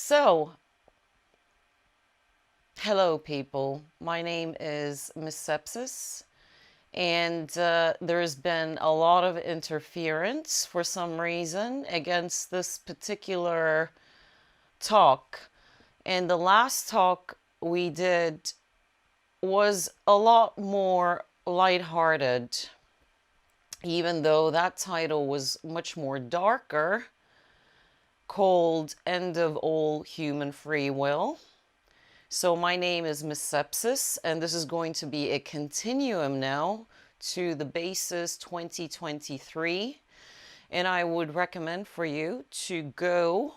So, hello people. My name is Miss Sepsis, and there's been a lot of interference for some reason against this particular talk. And the last talk we did was a lot more lighthearted, even though that title was much more darker, called End of All Human Free Will. So my name is Miss Sepsis, and this is going to be a continuum now to the Basis 2023. And I would recommend for you to go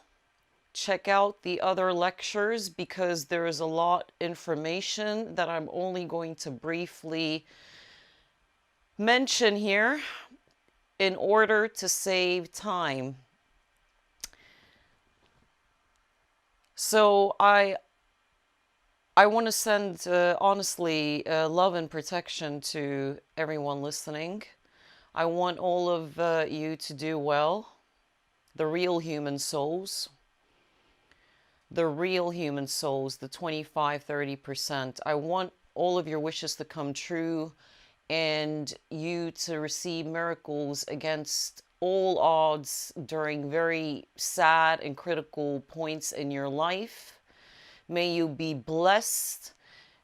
check out the other lectures because there is a lot information that I'm only going to briefly mention here in order to save time. So I want to send, honestly, love and protection to everyone listening. I want all of you to do well. The real human souls. The real human souls, the 25-30%. I want all of your wishes to come true and you to receive miracles against all odds during very sad and critical points in your life. May you be blessed.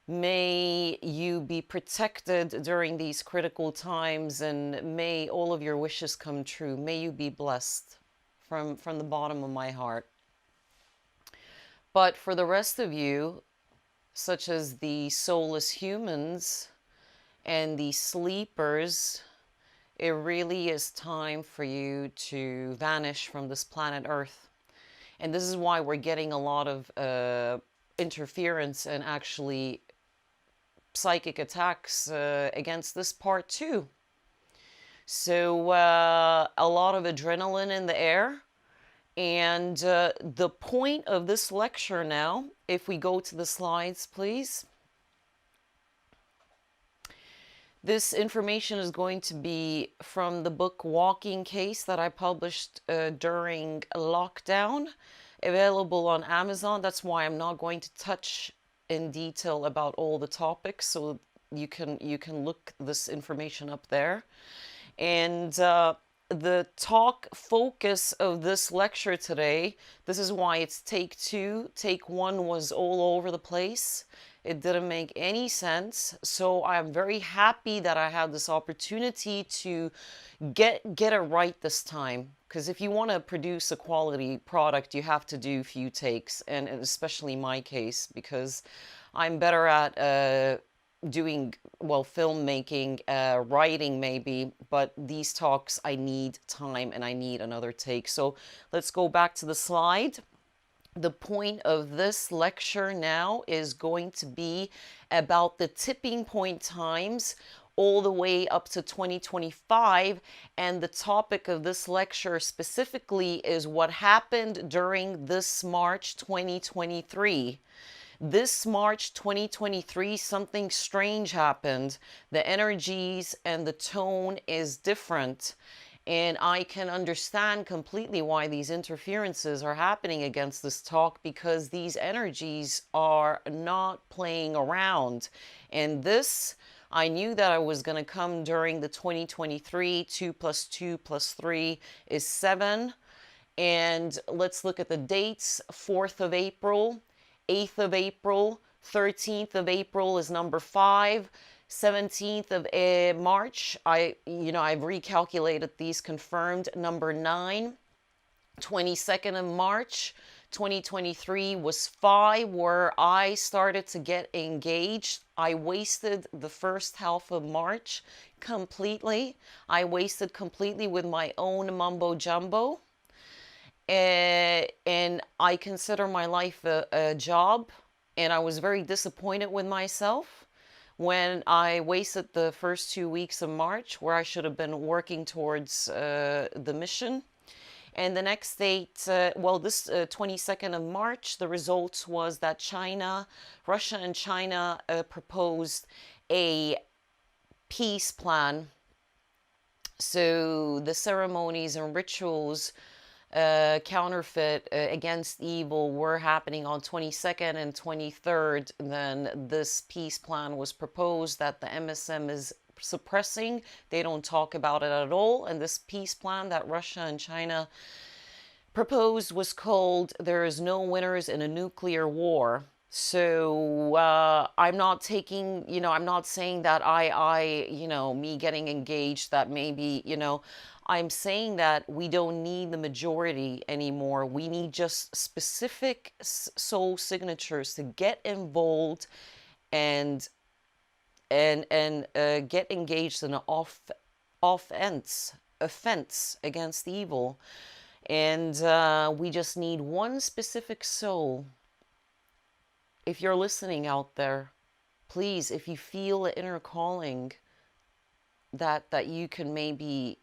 May you be protected during these critical times, and may all of your wishes come true. May you be blessed from the bottom of my heart. But for the rest of you, such as the soulless humans and the sleepers, it really is time for you to vanish from this planet Earth. And this is why we're getting a lot of interference and actually psychic attacks against this part too. So a lot of adrenaline in the air. And the point of this lecture now, if we go to the slides, please. This information is going to be from the book Walking Case that I published during lockdown, available on Amazon. That's why I'm not going to touch in detail about all the topics, so you can look this information up there. And the talk focus of this lecture today, this is why it's take two. Take one was all over the place. It didn't make any sense. So I'm very happy that I had this opportunity to get it right this time. Because if you want to produce a quality product, you have to do few takes, and especially my case, because I'm better at doing, well, filmmaking, writing maybe, but these talks I need time and I need another take. So let's go back to the slide. The point of this lecture now is going to be about the tipping point times all the way up to 2025, and the topic of this lecture specifically is what happened during this March 2023. This March 2023, something strange happened. The energies and the tone is different. And I can understand completely why these interferences are happening against this talk, because these energies are not playing around. And this, I knew that I was going to come during the 2023, 2 plus 2 plus 3 is 7. And let's look at the dates. 4th of April, 8th of April, 13th of April is number 5. 17th of March, I've recalculated these, confirmed, number 9. 22nd of March, 2023 was 5, where I started to get engaged. I wasted the first half of March completely. I wasted completely with my own mumbo jumbo. And I consider my life a job, and I was very disappointed with myself when I wasted the first 2 weeks of March, where I should have been working towards the mission. And the next date, this 22nd of March, the results was that Russia and China proposed a peace plan. So the ceremonies and rituals counterfeit against evil were happening on 22nd and 23rd, then this peace plan was proposed that the MSM is suppressing. They don't talk about it at all. And this peace plan that Russia and China proposed was called "There is no winners in a nuclear war." So I'm not taking, I'm not saying that me getting engaged, that maybe, I'm saying that we don't need the majority anymore. We need just specific soul signatures to get involved and get engaged in an offense against evil. And we just need one specific soul. If you're listening out there, please, if you feel an inner calling that you can maybe,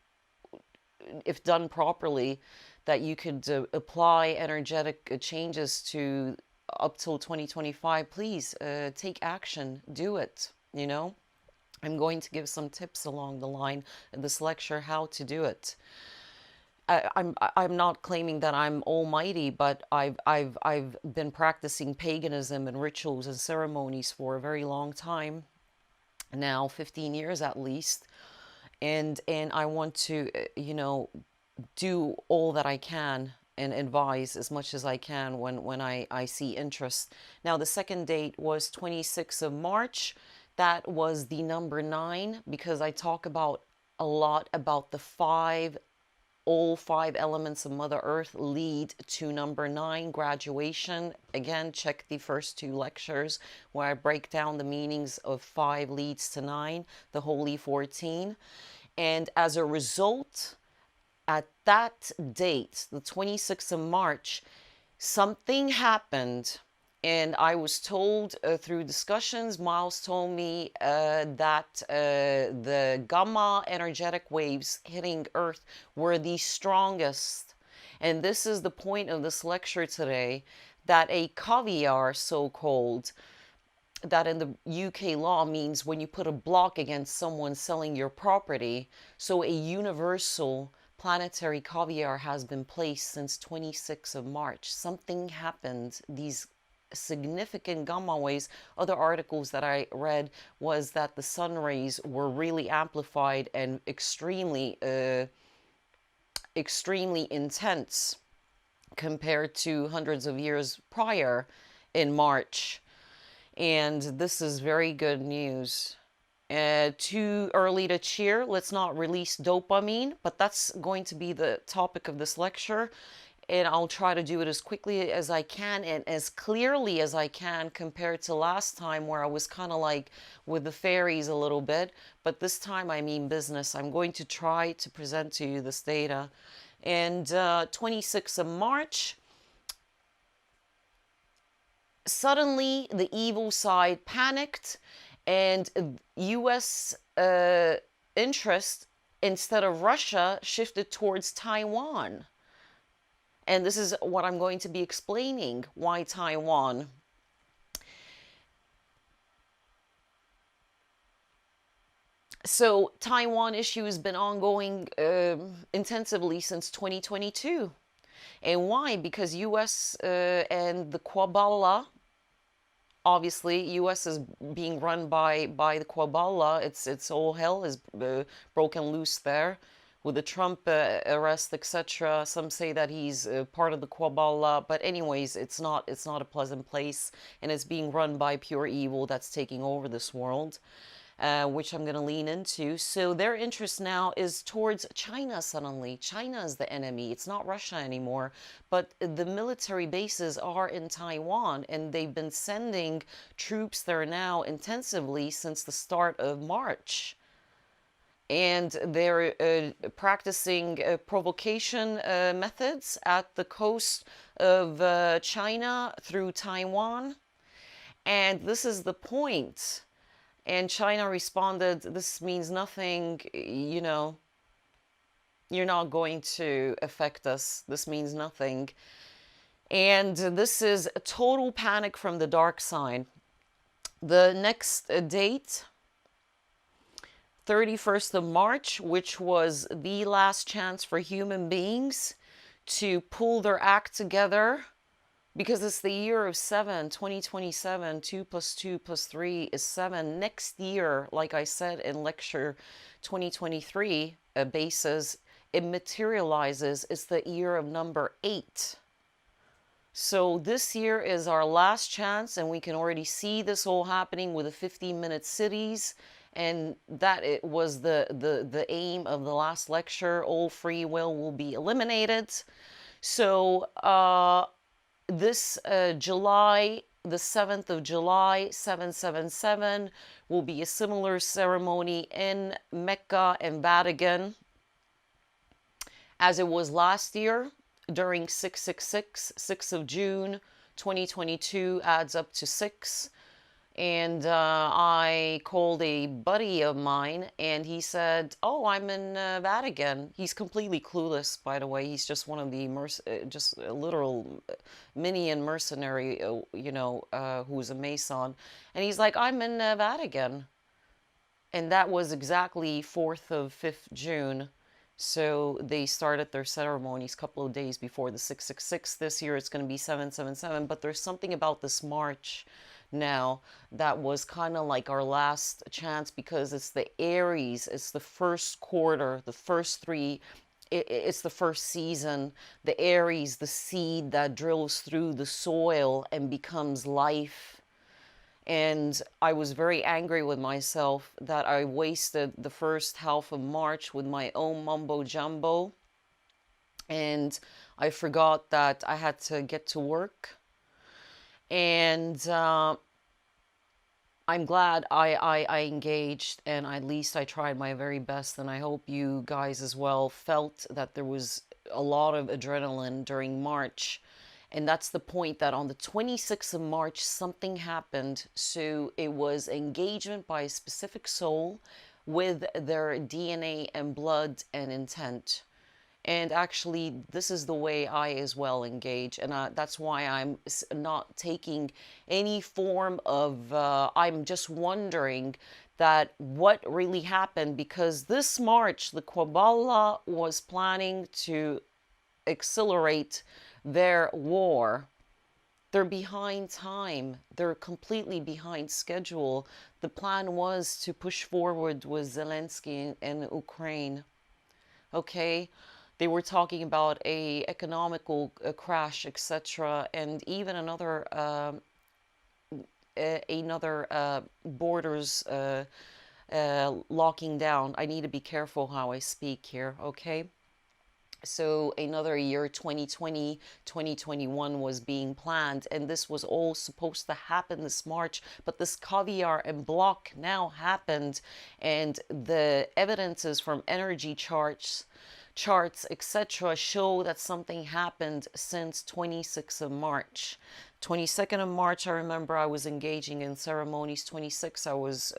if done properly, that you could apply energetic changes to up till 2025, please take action, do it, I'm going to give some tips along the line in this lecture how to do it. I'm not claiming that I'm almighty, but I've been practicing paganism and rituals and ceremonies for a very long time now, 15 years at least, and I want to do all that I can and advise as much as I can when I see interest. Now the second date was 26th of March. That was the number 9, because I talk about a lot about all 5 elements of Mother Earth lead to number 9, graduation. Again, check the first 2 lectures where I break down the meanings of 5 leads to 9, the Holy 14. And as a result, at that date, the 26th of March, something happened. And I was told through discussions, Miles told me that the gamma energetic waves hitting Earth were the strongest. And this is the point of this lecture today, that a caviar, so-called, that in the UK law means when you put a block against someone selling your property. So a universal planetary caviar has been placed since 26th of March. Something happened. These significant gamma waves. Other articles that I read was that the sun rays were really amplified and extremely intense compared to hundreds of years prior in March. And this is very good news. Too early to cheer. Let's not release dopamine, but that's going to be the topic of this lecture. And I'll try to do it as quickly as I can and as clearly as I can compared to last time, where I was kind of like with the fairies a little bit. But this time I mean business. I'm going to try to present to you this data. And 26th of March, suddenly the evil side panicked, and U.S. interest, instead of Russia, shifted towards Taiwan. And this is what I'm going to be explaining. Why Taiwan? So Taiwan issue has been ongoing intensively since 2022. And why? Because U.S. And the Quabala, obviously U.S. is being run by the Quabala. It's all hell is broken loose there with the Trump arrest, etc. Some say that he's part of the Quabala, but anyways, it's not a pleasant place, and it's being run by pure evil that's taking over this world, which I'm going to lean into. So their interest now is towards China suddenly. China is the enemy. It's not Russia anymore, but the military bases are in Taiwan, and they've been sending troops there now intensively since the start of March. And they're practicing provocation methods at the coast of China through Taiwan. And this is the point. And China responded, this means nothing, you're not going to affect us. This means nothing. And this is a total panic from the dark side. The next date, 31st of March, which was the last chance for human beings to pull their act together, because it's the year of 7, 2027. 2 plus 2 plus 3 is 7. Next year, like I said in lecture 2023 basis, it materializes. It's the year of number 8. So this year is our last chance, and we can already see this all happening with the 15-minute cities. And that it was the aim of the last lecture. All free will be eliminated. So this July, the 7th of July, 777, will be a similar ceremony in Mecca and Vatican as it was last year during 666. 6th of June 2022 adds up to 6. And I called a buddy of mine, and he said, "Oh, I'm in Vatican." He's completely clueless, by the way. He's just one of the just a literal minion mercenary, who's a Mason. And he's like, "I'm in Vatican," and that was exactly 4th of 5th June. So they started their ceremonies a couple of days before the 666. This year it's going to be 777. But there's something about this March now that was kind of like our last chance, because it's the Aries, it's the first quarter, the first 3, it's the first season. The Aries, the seed that drills through the soil and becomes life. And I was very angry with myself that I wasted the first half of March with my own mumbo jumbo, and I forgot that I had to get to work. And I'm glad I engaged, and at least I tried my very best, and I hope you guys as well felt that there was a lot of adrenaline during March. And that's the point, that on the 26th of March, something happened. So it was engagement by a specific soul with their DNA and blood and intent. And actually, this is the way I as well engage. And that's why I'm not taking any form of, I'm just wondering that what really happened. Because this March, the Kabbalah was planning to accelerate their war. They're behind time. They're completely behind schedule. The plan was to push forward with Zelensky in Ukraine. Okay? They were talking about a economical crash, etc., and even another borders locking down. I need to be careful how I speak here, okay? So another year, 2020, 2021 was being planned, and this was all supposed to happen this March, but this caviar and block now happened, and the evidences from energy charts, etc., show that something happened since 26th of March. 22nd of March, I remember I was engaging in ceremonies. 26th, I was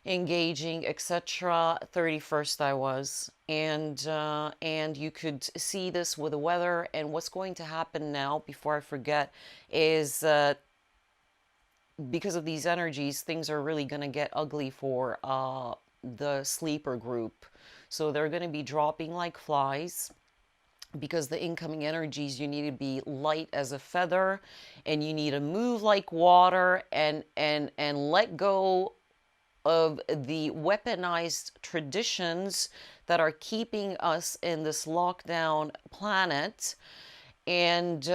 engaging, etc. 31st I was, and you could see this with the weather. And what's going to happen now, before I forget, is because of these energies, things are really going to get ugly for the sleeper group. So they're going to be dropping like flies, because the incoming energies, you need to be light as a feather, and you need to move like water, and let go of the weaponized traditions that are keeping us in this lockdown planet. And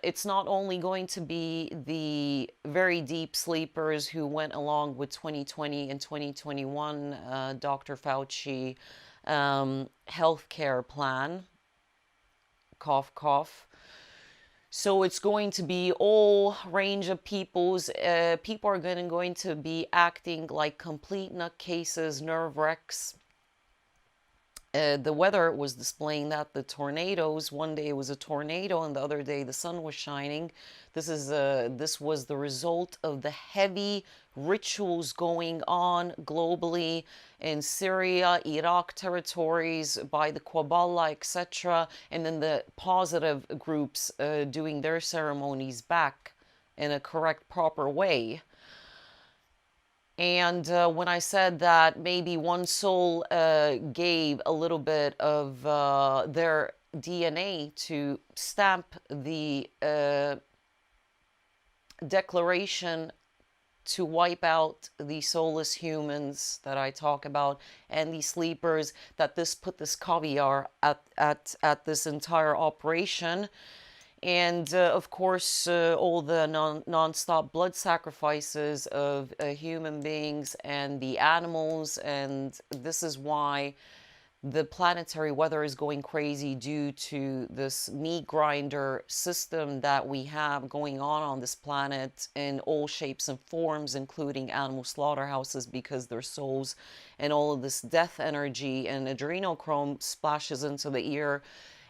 it's not only going to be the very deep sleepers who went along with 2020 and 2021 Dr. Fauci healthcare plan, cough cough. So it's going to be all range of peoples. People are going to be acting like complete nutcases, nerve wrecks. The weather was displaying that. The tornadoes, one day it was a tornado and the other day the sun was shining. This was the result of the heavy rituals going on globally in Syria, Iraq territories, by the Kabbalah, etc. And then the positive groups doing their ceremonies back in a correct, proper way. And when I said that maybe one soul gave a little bit of their DNA to stamp the declaration to wipe out the soulless humans that I talk about and the sleepers, that this put this caviar at this entire operation. And of course, all the non-stop blood sacrifices of human beings and the animals. And this is why the planetary weather is going crazy due to this meat grinder system that we have going on this planet in all shapes and forms, including animal slaughterhouses, because their souls and all of this death energy and adrenochrome splashes into the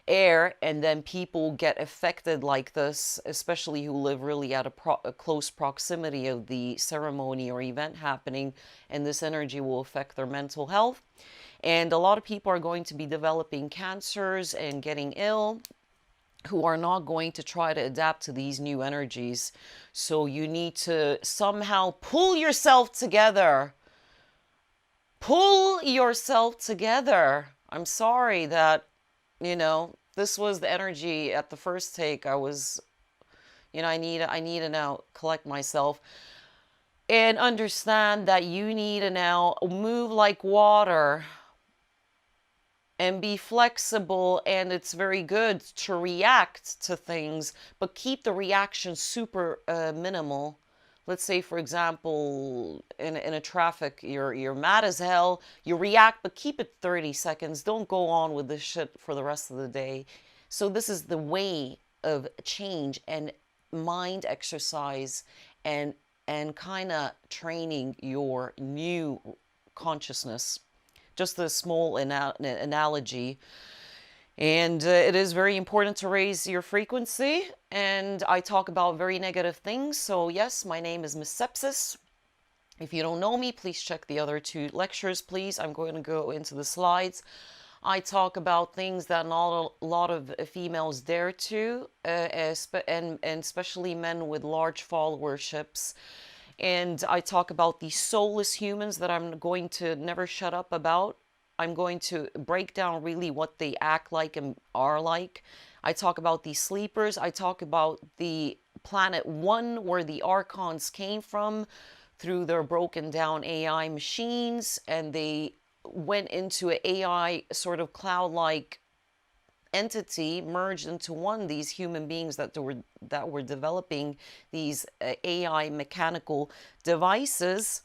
air, and then people get affected like this, especially who live really at a close proximity of the ceremony or event happening, and this energy will affect their mental health. And a lot of people are going to be developing cancers and getting ill who are not going to try to adapt to these new energies. So you need to somehow pull yourself together. Pull yourself together. I'm sorry that, this was the energy at the first take. I was, I need to now collect myself and understand that you need to now move like water and be flexible. And it's very good to react to things, but keep the reaction super minimal. Let's say, for example, in a traffic, you're mad as hell, you react, but keep it 30 seconds. Don't go on with this shit for the rest of the day. So this is the way of change and mind exercise and kind of training your new consciousness. Just a small analogy. And it is very important to raise your frequency. And I talk about very negative things. So yes, my name is Miss Sepsis. If you don't know me, please check the other 2 lectures, please. I'm going to go into the slides. I talk about things that not a lot of females dare to, and especially men with large followerships. And I talk about the soulless humans that I'm going to never shut up about. I'm going to break down really what they act like and are like. I talk about the sleepers. I talk about the planet 1, where the archons came from through their broken down AI machines, and they went into an AI sort of cloud-like entity, merged into one, these human beings that were developing these AI mechanical devices.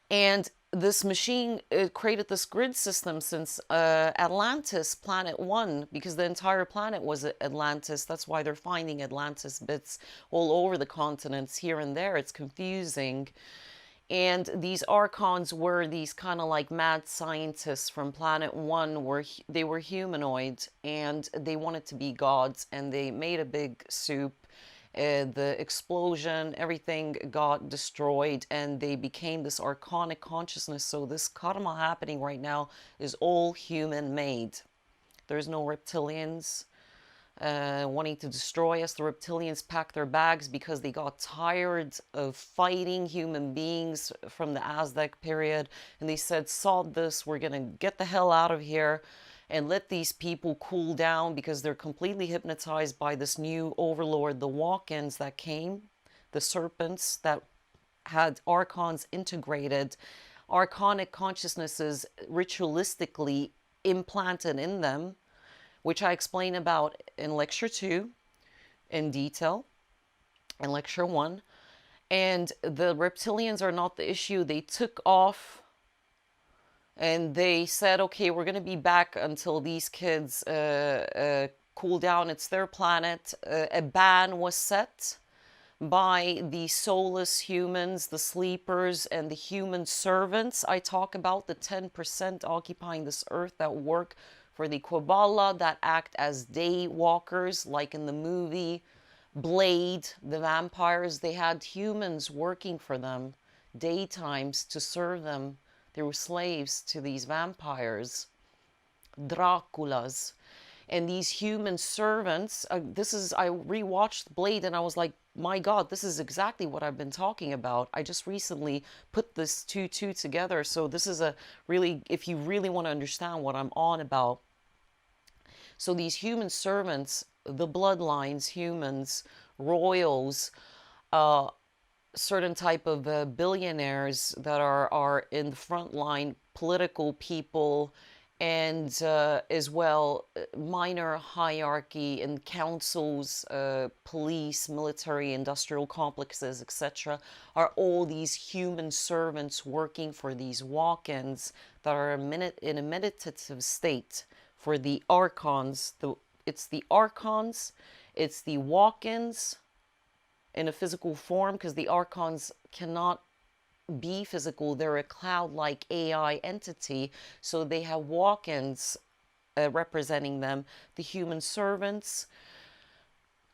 And this machine created this grid system since Atlantis, planet 1, because the entire planet was Atlantis. That's why they're finding Atlantis bits all over the continents here and there. It's confusing. And these archons were these kind of like mad scientists from planet 1, where they were humanoid and they wanted to be gods, and they made a big soup. The explosion, everything got destroyed, and they became this archonic consciousness. So this karma happening right now is all human made. There's no reptilians wanting to destroy us. The reptilians packed their bags because they got tired of fighting human beings from the Aztec period, and they said, sod this, we're gonna get the hell out of here and let these people cool down, because they're completely hypnotized by this new overlord, the walk-ins that came, the serpents that had archons integrated, archonic consciousnesses ritualistically implanted in them, which I explain about in lecture 2 in detail, in lecture 1. And the reptilians are not the issue. They took off and they said, okay, we're going to be back until these kids cool down. It's their planet. A ban was set by the soulless humans, the sleepers, and the human servants. I talk about the 10% occupying this earth that work for the Kabbalah, that act as day walkers, like in the movie Blade, the vampires. They had humans working for them daytimes to serve them. They were slaves to these vampires, Draculas. And these human servants, I rewatched Blade and I was like, my God, this is exactly what I've been talking about. I just recently put this two together. So this is a really, if you really want to understand what I'm on about, So these human servants, the bloodlines, humans, royals, certain type of billionaires that are in the front line, political people, and as well minor hierarchy in councils, police, military, industrial complexes, etc., are all these human servants working for these walk-ins that are in a meditative state for the archons. It's the archons, it's the walk-ins in a physical form, because the archons cannot be physical. They're a cloud-like AI entity, so they have walk-ins representing them. The human servants,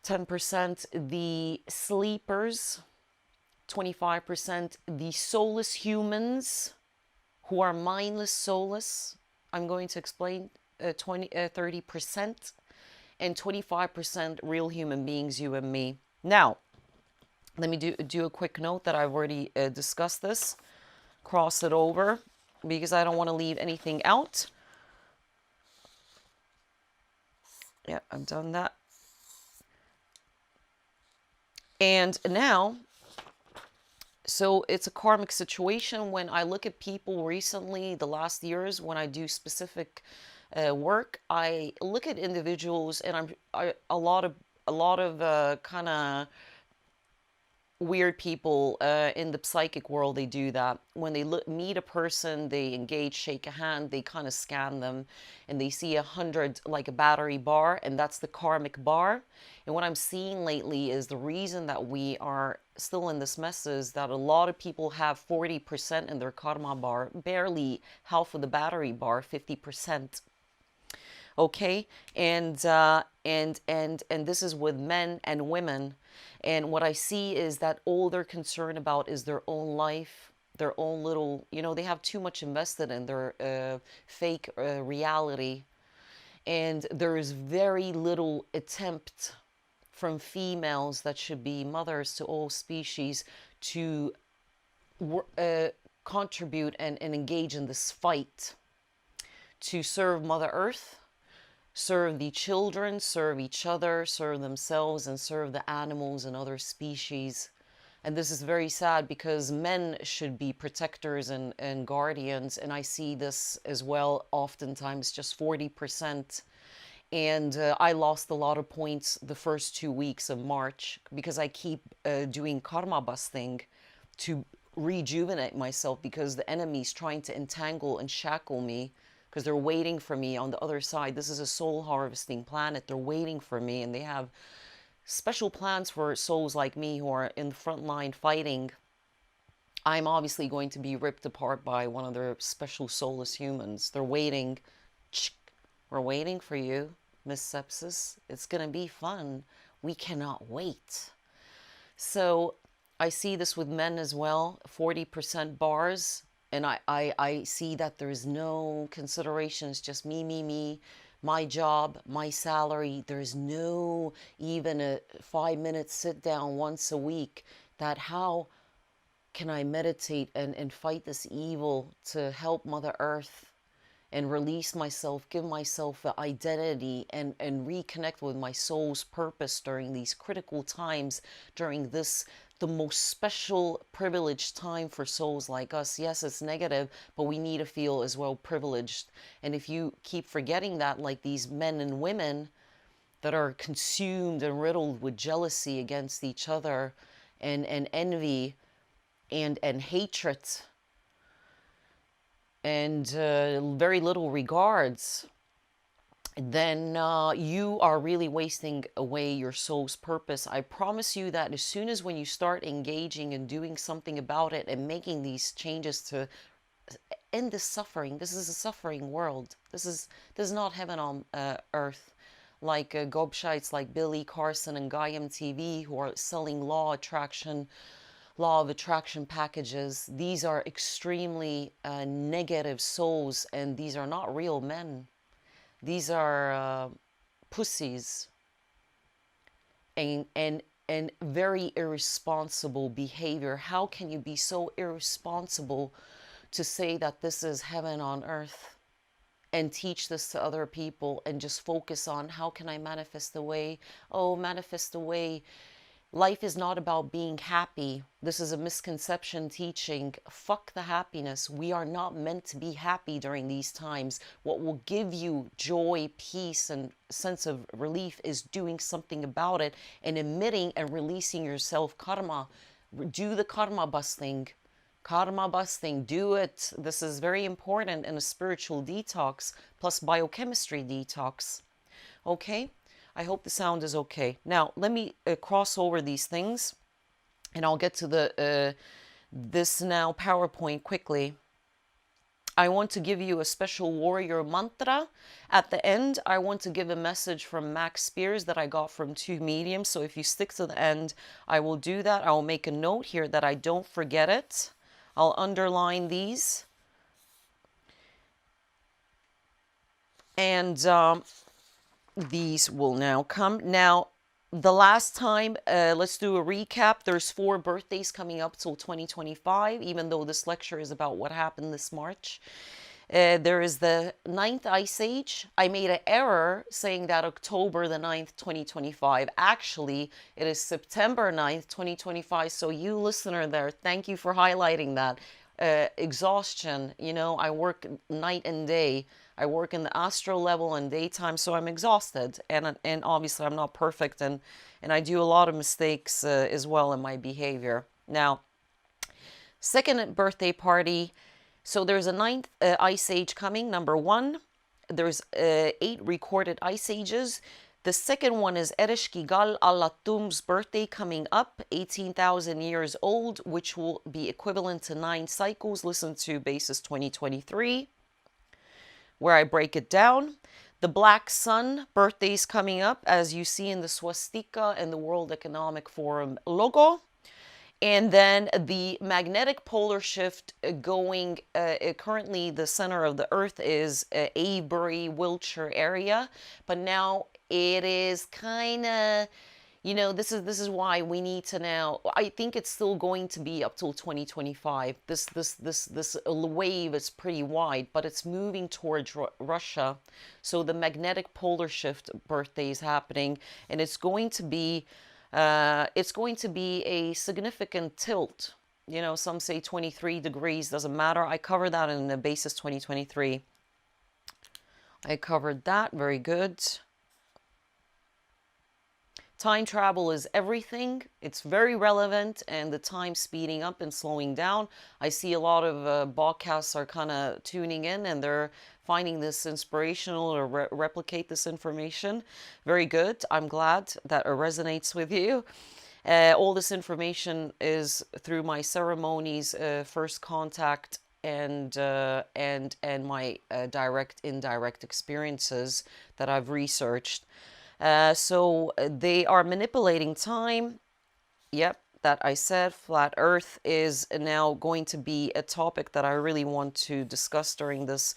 10%, the sleepers, 25%, the soulless humans who are mindless, soulless. I'm going to explain 30%, and 25% real human beings, you and me. Now, let me do a quick note that I've already discussed this. Cross it over because I don't want to leave anything out. Yeah, I've done that. And now, so it's a karmic situation. When I look at people recently, the last years, when I do specific work, I look at individuals, and a lot of kind of weird people in the psychic world. They do that when they meet a person, they engage, shake a hand, they kind of scan them, and they see 100 like a battery bar, and that's the karmic bar. And what I'm seeing lately is the reason that we are still in this mess is that a lot of people have 40% in their karma bar, barely half of the battery bar, 50%. Okay, and this is with men and women. And what I see is that all they're concerned about is their own life, their own little, they have too much invested in their fake reality. And there is very little attempt from females that should be mothers to all species to contribute and engage in this fight to serve Mother Earth, serve the children, serve each other, serve themselves, and serve the animals and other species. And this is very sad because men should be protectors and guardians. And I see this as well, oftentimes just 40%. And I lost a lot of points the first 2 weeks of March because I keep doing karma busting to rejuvenate myself, because the enemy's trying to entangle and shackle me, because they're waiting for me on the other side. This is a soul harvesting planet. They're waiting for me, and they have special plans for souls like me who are in the front line fighting. I'm obviously going to be ripped apart by one of their special soulless humans. They're waiting. We're waiting for you, Miss Sepsis. It's going to be fun. We cannot wait. So I see this with men as well, 40% bars. And I see that there's no considerations, just me, my job, my salary. There's no even a 5-minute sit down once a week. That how can I meditate and fight this evil to help Mother Earth and release myself, give myself an identity, and reconnect with my soul's purpose during these critical times, during this the most special privileged time for souls like us. Yes, it's negative, but we need to feel as well privileged. And if you keep forgetting that, like these men and women that are consumed and riddled with jealousy against each other, and envy and hatred, and very little regards, then you are really wasting away your soul's purpose. I promise you that as soon as when you start engaging and doing something about it and making these changes to end this suffering, this is a suffering world. This is not heaven on earth. Like gobshites like Billy Carson and Guy MTV, who are selling law of attraction packages. These are extremely negative souls, and these are not real men. These are pussies and very irresponsible behavior. How can you be so irresponsible to say that this is heaven on earth and teach this to other people and just focus on how can I manifest the way? Oh, manifest the way. Life is not about being happy. This is a misconception teaching. Fuck the happiness. We are not meant to be happy during these times. What will give you joy, peace, and sense of relief is doing something about it and emitting and releasing yourself karma. Do the karma busting. Karma busting, do it. This is very important in a spiritual detox plus biochemistry detox. Okay? I hope the sound is okay. Now, let me cross over these things and I'll get to the this now PowerPoint quickly. I want to give you a special warrior mantra. At the end, I want to give a message from Max Spears that I got from 2 mediums. So if you stick to the end, I will do that. I will make a note here that I don't forget it. I'll underline these. And these will now come. Now, the last time, let's do a recap. There's 4 birthdays coming up till 2025, even though this lecture is about what happened this March. There is the 9th Ice Age. I made an error saying that October the 9th, 2025. Actually, it is September 9th, 2025. So you listener there, thank you for highlighting that. Exhaustion, you know, I work night and day. I work in the astral level and daytime, so I'm exhausted. And obviously I'm not perfect, and I do a lot of mistakes as well in my behavior. Now, second birthday party. So there's a 9th Ice Age coming, number 1. There's 8 recorded Ice Ages. The second one is Ereshkigal Allatum's birthday coming up, 18,000 years old, which will be equivalent to 9 cycles. Listen to Basis 2023, where I break it down. The Black Sun birthday's coming up, as you see in the swastika and the World Economic Forum logo. And then the magnetic polar shift going, currently the center of the Earth is Avebury, Wiltshire area. But now it is kind of, you know, this is why we need to now, I think it's still going to be up till 2025. This wave is pretty wide, but it's moving towards Russia. So the magnetic polar shift birthday is happening, and it's going to be a significant tilt. You know, some say 23 degrees, doesn't matter. I covered that in the Basis 2023. I covered that, very good. Time travel is everything. It's very relevant, and the time speeding up and slowing down. I see a lot of podcasts are kind of tuning in, and they're finding this inspirational or replicate this information. Very good. I'm glad that it resonates with you. All this information is through my ceremonies, first contact, and my direct, indirect experiences that I've researched. So they are manipulating time. Yep, that I said. Flat Earth is now going to be a topic that I really want to discuss during this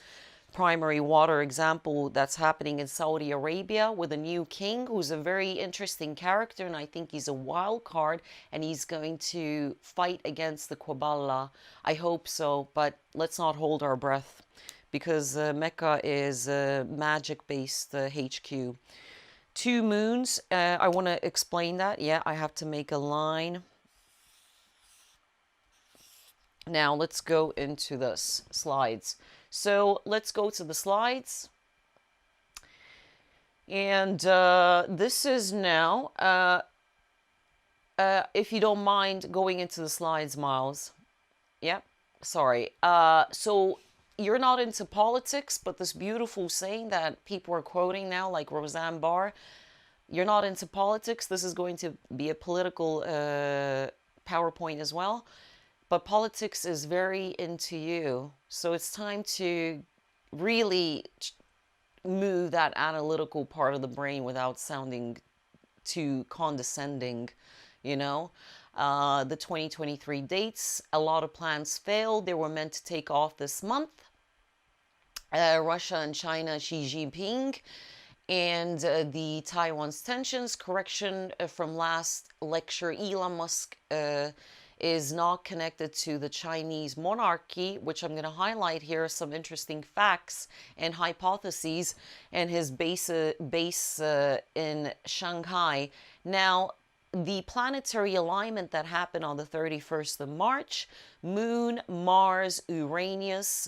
primary water example that's happening in Saudi Arabia with a new king who's a very interesting character, and I think he's a wild card, and he's going to fight against the Kabbalah. I hope so, but let's not hold our breath, because Mecca is a magic-based HQ. 2 moons, I want to explain that. Yeah, I have to make a line. Now let's go into this slides. So let's go to the slides. And this is now, if you don't mind going into the slides, Miles. Yep, sorry. So you're not into politics, but this beautiful saying that people are quoting now, like Roseanne Barr, you're not into politics. This is going to be a political PowerPoint as well. But politics is very into you. So it's time to really move that analytical part of the brain without sounding too condescending, you know. The 2023 dates, a lot of plans failed. They were meant to take off this month. Russia and China, Xi Jinping, and the Taiwan's tensions, correction from last lecture, Elon Musk is not connected to the Chinese monarchy, which I'm going to highlight here some interesting facts and hypotheses, and his base in Shanghai. Now, the planetary alignment that happened on the 31st of March, Moon, Mars, Uranus,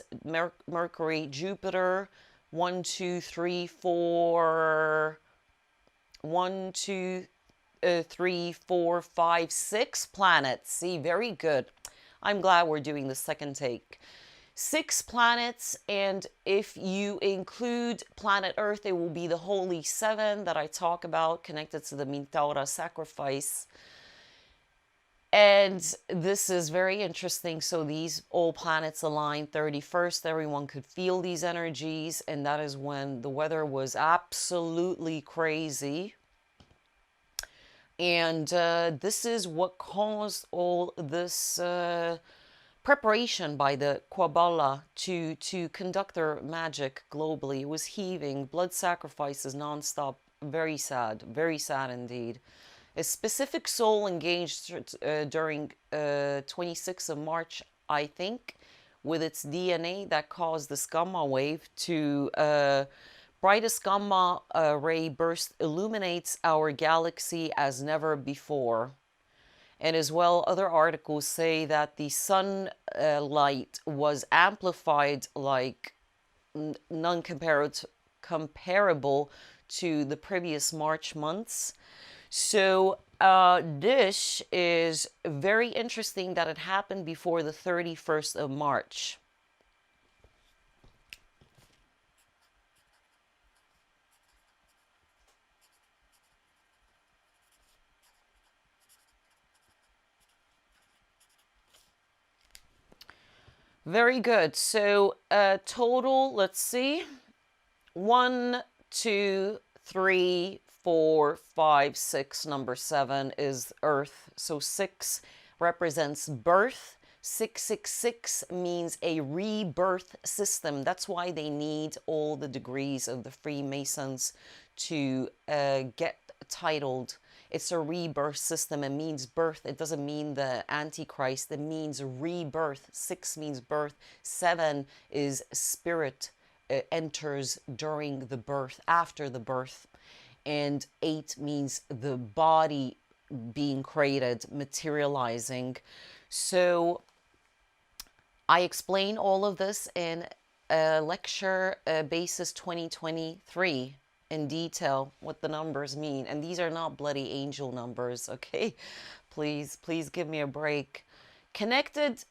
Mercury, Jupiter, 1, 2, 3, 4, 1, 2, 3, 4, 5, 6 planets. See, very good. I'm glad we're doing the second take. 6 planets, and if you include planet Earth, it will be the Holy Seven that I talk about, connected to the Mitaura sacrifice. And this is very interesting. So these all planets align 31st. Everyone could feel these energies, and that is when the weather was absolutely crazy. And this is what caused all this preparation by the Kabbalah to conduct their magic globally. It was heaving, blood sacrifices nonstop. Very sad indeed. A specific soul engaged during 26th of March, I think, with its DNA that caused this gamma wave to brightest gamma ray burst illuminates our galaxy as never before. And as well, other articles say that the sunlight was amplified like none comparable to the previous March months. So this is very interesting that it happened before the 31st of March. Very good. So total, let's see. 1, 2, 3, 4, 5, 6. Number 7 is Earth. So 6 represents birth. 666 means a rebirth system. That's why they need all the degrees of the Freemasons to get titled. It's a rebirth system. It means birth. It doesn't mean the Antichrist. It means rebirth. 6 means birth. 7 is spirit. It enters during the birth, after the birth. And 8 means the body being created, materializing. So I explain all of this in lecture basis 2023 in detail, what the numbers mean. And these are not bloody angel numbers, okay? Please give me a break. Connected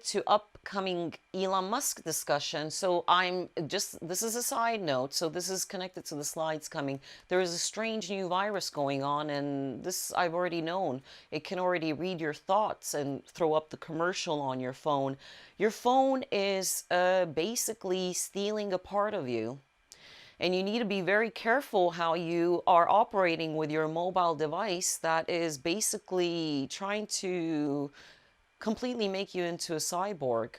to upcoming Elon Musk discussion. So this is a side note. So this is connected to the slides coming. There is a strange new virus going on, and this I've already known. It can already read your thoughts and throw up the commercial on your phone. Your phone is basically stealing a part of you. And you need to be very careful how you are operating with your mobile device that is basically trying to completely make you into a cyborg.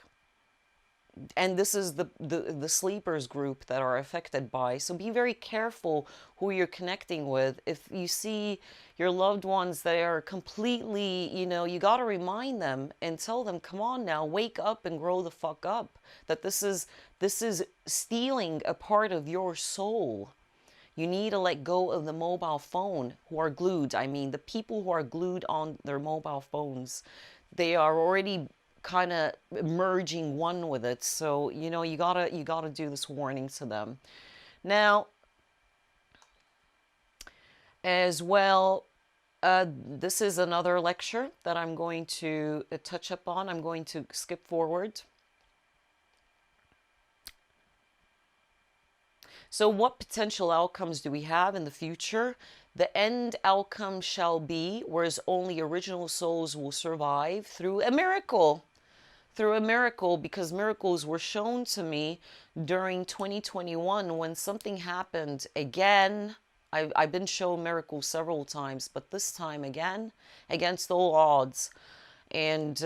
And this is the sleepers group that are affected by. So be very careful who you're connecting with. If you see your loved ones that are completely, you got to remind them and tell them, come on now, wake up and grow the fuck up. That this is stealing a part of your soul. You need to let go of the mobile phone who are glued. I mean, the people who are glued on their mobile phones, they are already kind of merging one with it. So, you gotta do this warning to them. Now, as well, this is another lecture that I'm going to touch up on. I'm going to skip forward. So what potential outcomes do we have in the future? The end outcome shall be, whereas only original souls will survive through a miracle. Through a miracle, because miracles were shown to me during 2021 when something happened again. I've been shown miracles several times, but this time again, against all odds. And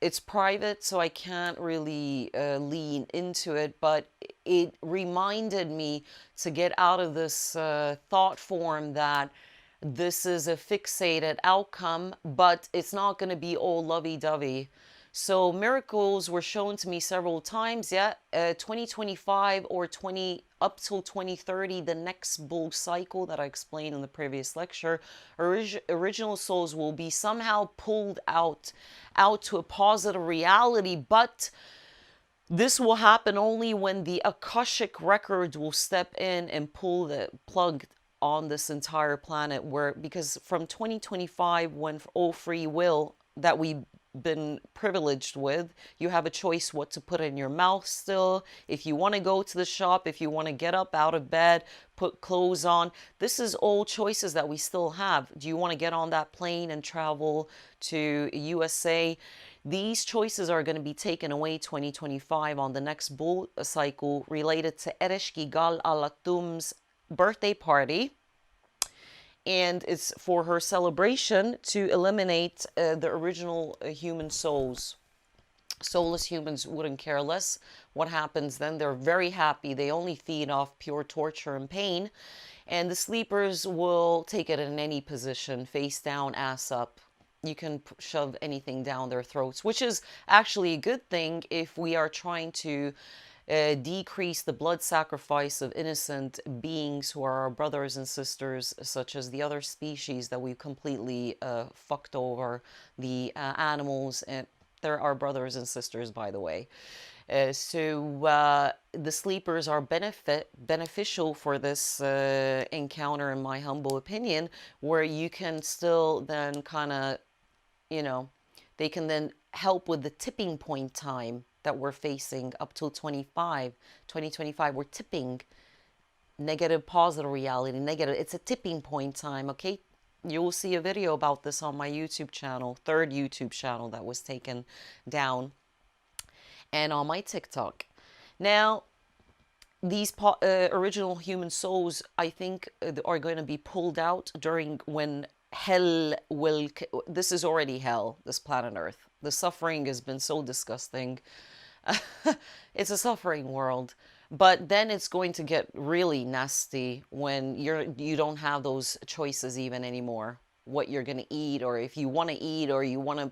it's private, so I can't really lean into it, but it reminded me to get out of this thought form that This is a fixated outcome, but it's not going to be all lovey-dovey. So miracles were shown to me several times. Yeah, 2025 or 20 up till 2030, the next bull cycle that I explained in the previous lecture, original souls will be somehow pulled out to a positive reality, but this will happen only when the Akashic record will step in and pull the plug on this entire planet, where because from 2025, when all free will that we've been privileged with, you have a choice what to put in your mouth still. If you want to go to the shop, if you want to get up out of bed, put clothes on, this is all choices that we still have. Do you want to get on that plane and travel to USA? These choices are going to be taken away 2025 on the next bull cycle related to Ereshkigal Alatum's birthday party. And it's for her celebration to eliminate the original human souls. Soulless humans wouldn't care less what happens then. They're very happy. They only feed off pure torture and pain. And the sleepers will take it in any position, face down, ass up. You can shove anything down their throats, which is actually a good thing if we are trying to decrease the blood sacrifice of innocent beings who are our brothers and sisters, such as the other species that we've completely fucked over, the animals, and they're our brothers and sisters, by the way. So the sleepers are beneficial for this encounter, in my humble opinion, where you can still then kind of, you know, they can then help with the tipping point time that we're facing up till 2025. We're tipping negative, positive reality, negative. It's a tipping point time, okay? You will see a video about this on my YouTube channel, third YouTube channel that was taken down, and on my TikTok. Now, these original human souls, I think, are going to be pulled out during when hell will... This is already hell, this planet Earth. The suffering has been so disgusting. It's a suffering world. But then it's going to get really nasty when you don't have those choices even anymore. What you're going to eat, or if you want to eat, or you want to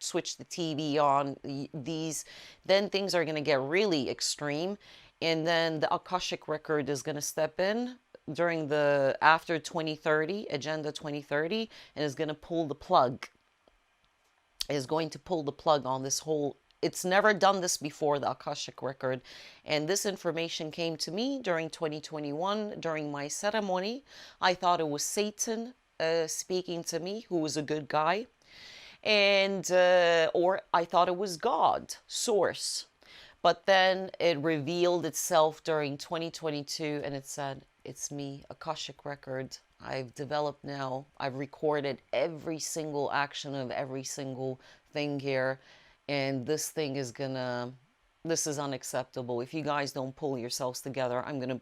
switch the TV on, then things are going to get really extreme. And then the Akashic record is going to step in during after 2030, Agenda 2030, and is going to pull the plug. Is going to pull the plug on this whole... It's never done this before, the Akashic record. And this information came to me during 2021, during my ceremony. I thought it was Satan speaking to me, who was a good guy. And, or I thought it was God, Source. But then it revealed itself during 2022, and it said, it's me, Akashic record. I've developed now, I've recorded every single action of every single thing here. And this thing is this is unacceptable. If you guys don't pull yourselves together, I'm gonna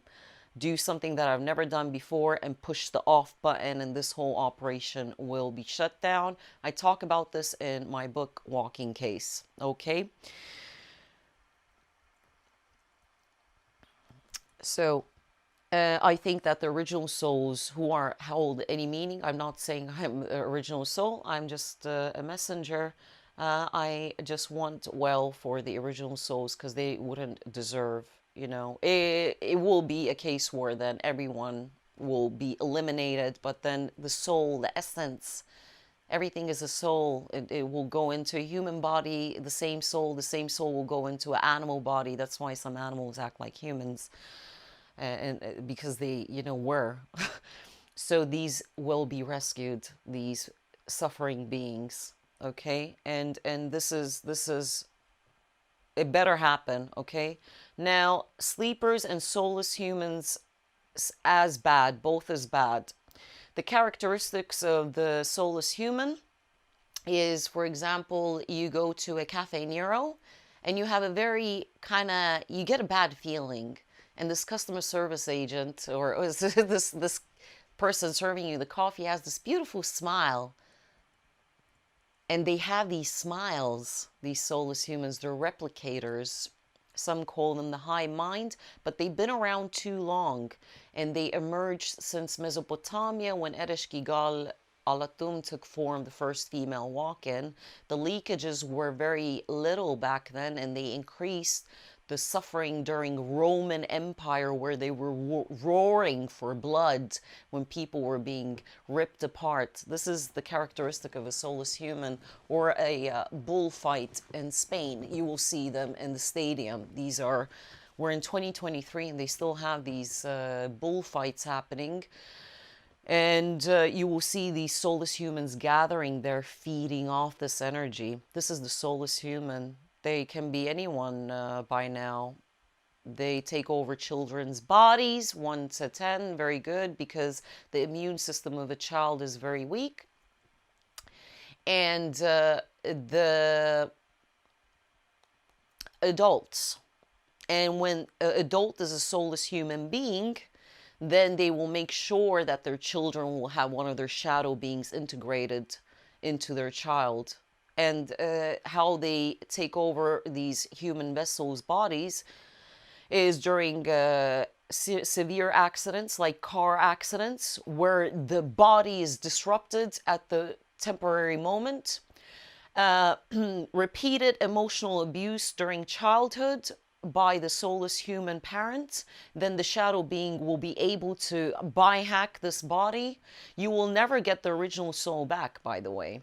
do something that I've never done before and push the off button, and this whole operation will be shut down. I talk about this in my book, Walking Case, okay? So, I think that the original souls who hold any meaning, I'm not saying I'm the original soul, I'm just a messenger. I just want well for the original souls, because they wouldn't deserve, you know. It will be a case where then everyone will be eliminated, but then the soul, the essence, everything is a soul. It will go into a human body, the same soul will go into an animal body. That's why some animals act like humans, and because they, you know, were. So these will be rescued, these suffering beings. Okay, and this is it better happen. Okay, now sleepers and soulless humans, as bad, both as bad. The characteristics of the soulless human is, for example, you go to a Cafe Nero and you have a very you get a bad feeling, and this customer service agent, or this person serving you the coffee, has this beautiful smile. And they have these smiles, these soulless humans, they're replicators. Some call them the high mind, but they've been around too long, and they emerged since Mesopotamia when Ereshkigal Alatum took form, the first female walk-in. The leakages were very little back then, and they increased the suffering during Roman Empire, where they were roaring for blood when people were being ripped apart. This is the characteristic of a soulless human, or a bullfight in Spain. You will see them in the stadium. These are, we're in 2023 and they still have these bullfights happening. And you will see these soulless humans gathering there, feeding off this energy. This is the soulless human. They can be anyone by now. They take over children's bodies, 1 to 10, very good, because the immune system of a child is very weak. And the adults. And when an adult is a soulless human being, then they will make sure that their children will have one of their shadow beings integrated into their child. And how they take over these human vessels' bodies is during severe accidents, like car accidents, where the body is disrupted at the temporary moment. Repeated emotional abuse during childhood by the soulless human parent, then the shadow being will be able to biohack this body. You will never get the original soul back, by the way.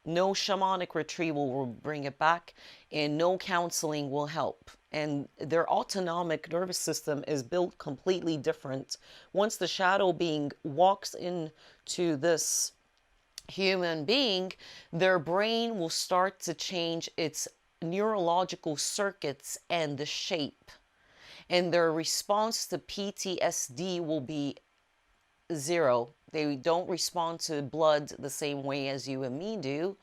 No shamanic retrieval will bring it back, and no counseling will help. And their autonomic nervous system is built completely different. Once the shadow being walks into this human being, their brain will start to change its neurological circuits and the shape. And their response to PTSD will be zero. They don't respond to blood the same way as you and me do,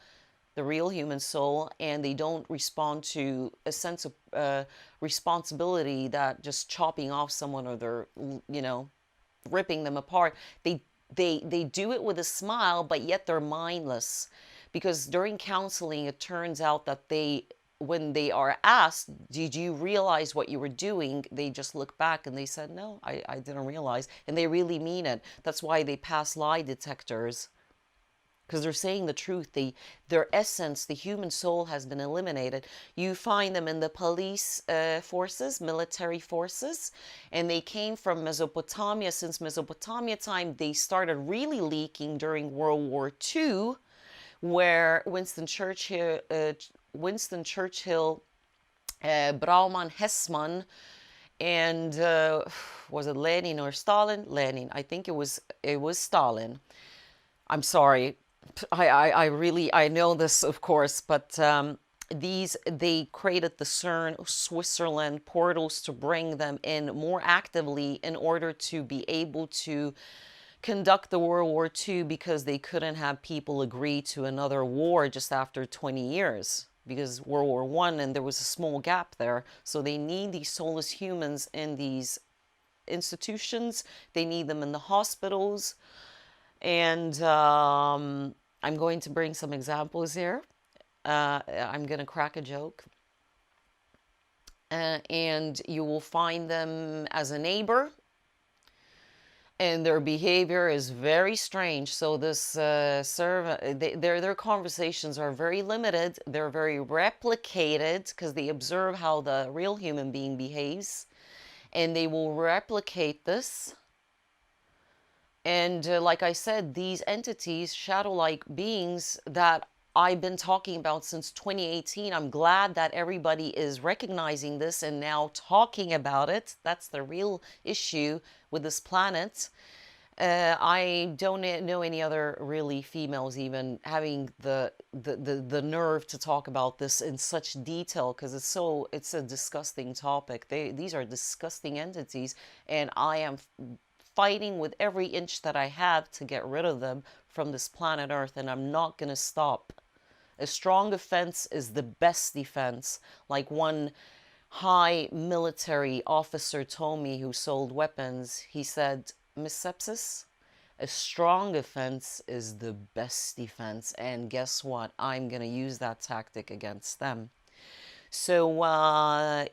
the real human soul, and they don't respond to a sense of responsibility, that just chopping off someone, or they're, you know, ripping them apart. They do it with a smile, but yet they're mindless. Because during counseling, it turns out that when they are asked, did you realize what you were doing? They just look back and they said, no, I didn't realize. And they really mean it. That's why they pass lie detectors. Because they're saying the truth. Their essence, the human soul, has been eliminated. You find them in the police forces, military forces, and they came from Mesopotamia. Since Mesopotamia time, they started really leaking during World War II, where Winston Churchill, Brauman Hessman, and was it Lenin or Stalin? Lenin. I think it was Stalin. I'm sorry. I know this, of course, but they created the CERN, Switzerland portals to bring them in more actively in order to be able to conduct the World War II, because they couldn't have people agree to another war just after 20 years, because World War One, and there was a small gap there. So they need these soulless humans in these institutions. They need them in the hospitals. And I'm going to bring some examples here. I'm going to crack a joke. And you will find them as a neighbor. And their behavior is very strange. So this their conversations are very limited. They're very replicated, because they observe how the real human being behaves. And they will replicate this. And like I said, these entities, shadow-like beings that I've been talking about since 2018, I'm glad that everybody is recognizing this and now talking about it. That's the real issue with this planet. I don't know any other really females even having the nerve to talk about this in such detail, because it's a disgusting topic. These are disgusting entities, and I am fighting with every inch that I have to get rid of them from this planet Earth, and I'm not going to stop. A strong offense is the best defense. Like one high military officer told me, who sold weapons, he said, Miss Sepsis, a strong offense is the best defense. And guess what? I'm going to use that tactic against them. So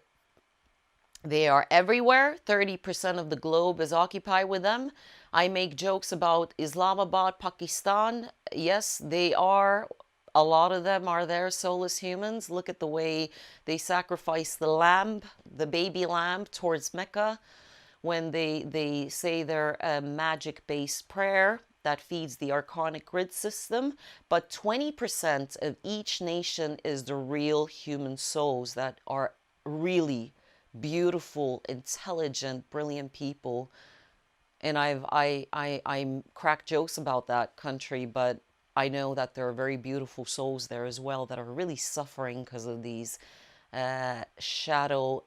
They are everywhere. 30% of the globe is occupied with them. I make jokes about Islamabad, Pakistan. Yes, they are. A lot of them are there, soulless humans. Look at the way they sacrifice the lamb, the baby lamb, towards Mecca when they say their magic-based prayer that feeds the archonic grid system. But 20% of each nation is the real human souls that are really beautiful, intelligent, brilliant people. And I crack jokes about that country, but I know that there are very beautiful souls there as well that are really suffering because of these shadow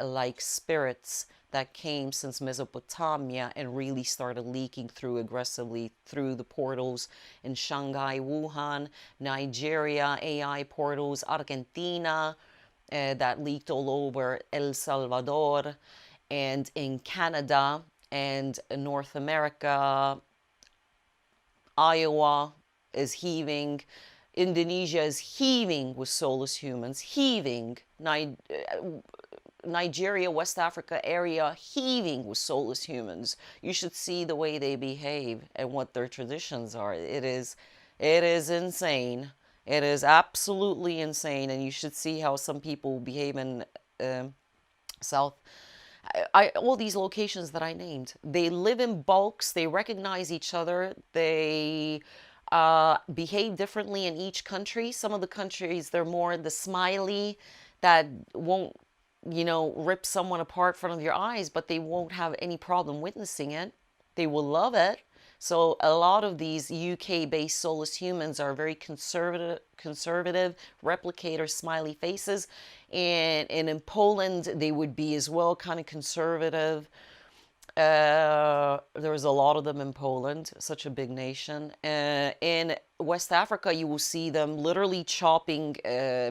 like spirits that came since Mesopotamia and really started leaking through aggressively through the portals in Shanghai, Wuhan, Nigeria, AI portals, Argentina, that leaked all over El Salvador, and in Canada and North America. Iowa is heaving. Indonesia is heaving with soulless humans, heaving. Nigeria, West Africa area, heaving with soulless humans. You should see the way they behave and what their traditions are. It is insane. It is absolutely insane, and you should see how some people behave in South. All these locations that I named, they live in bulks. They recognize each other. They behave differently in each country. Some of the countries, they're more the smiley that won't, rip someone apart in front of your eyes, but they won't have any problem witnessing it. They will love it. So a lot of these UK-based soulless humans are very conservative replicator smiley faces, and in Poland they would be as well, kind of conservative. There was a lot of them in Poland, such a big nation. In West Africa, you will see them literally chopping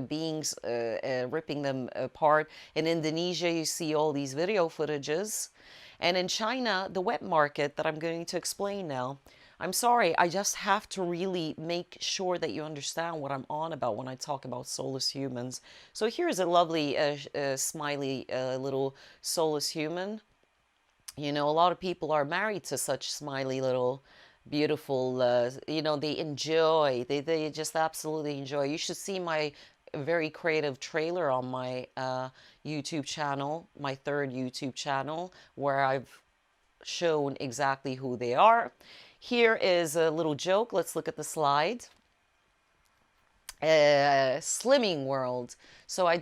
beings, ripping them apart. In Indonesia, you see all these video footages. And in China, the wet market that I'm going to explain now. I'm sorry, I just have to really make sure that you understand what I'm on about when I talk about soulless humans. So here's a lovely, smiley little soulless human. A lot of people are married to such smiley little beautiful, they enjoy, they just absolutely enjoy. You should see my very creative trailer on my YouTube channel, my third YouTube channel, where I've shown exactly who they are. Here is a little joke. Let's look at the slide. Slimming world. So I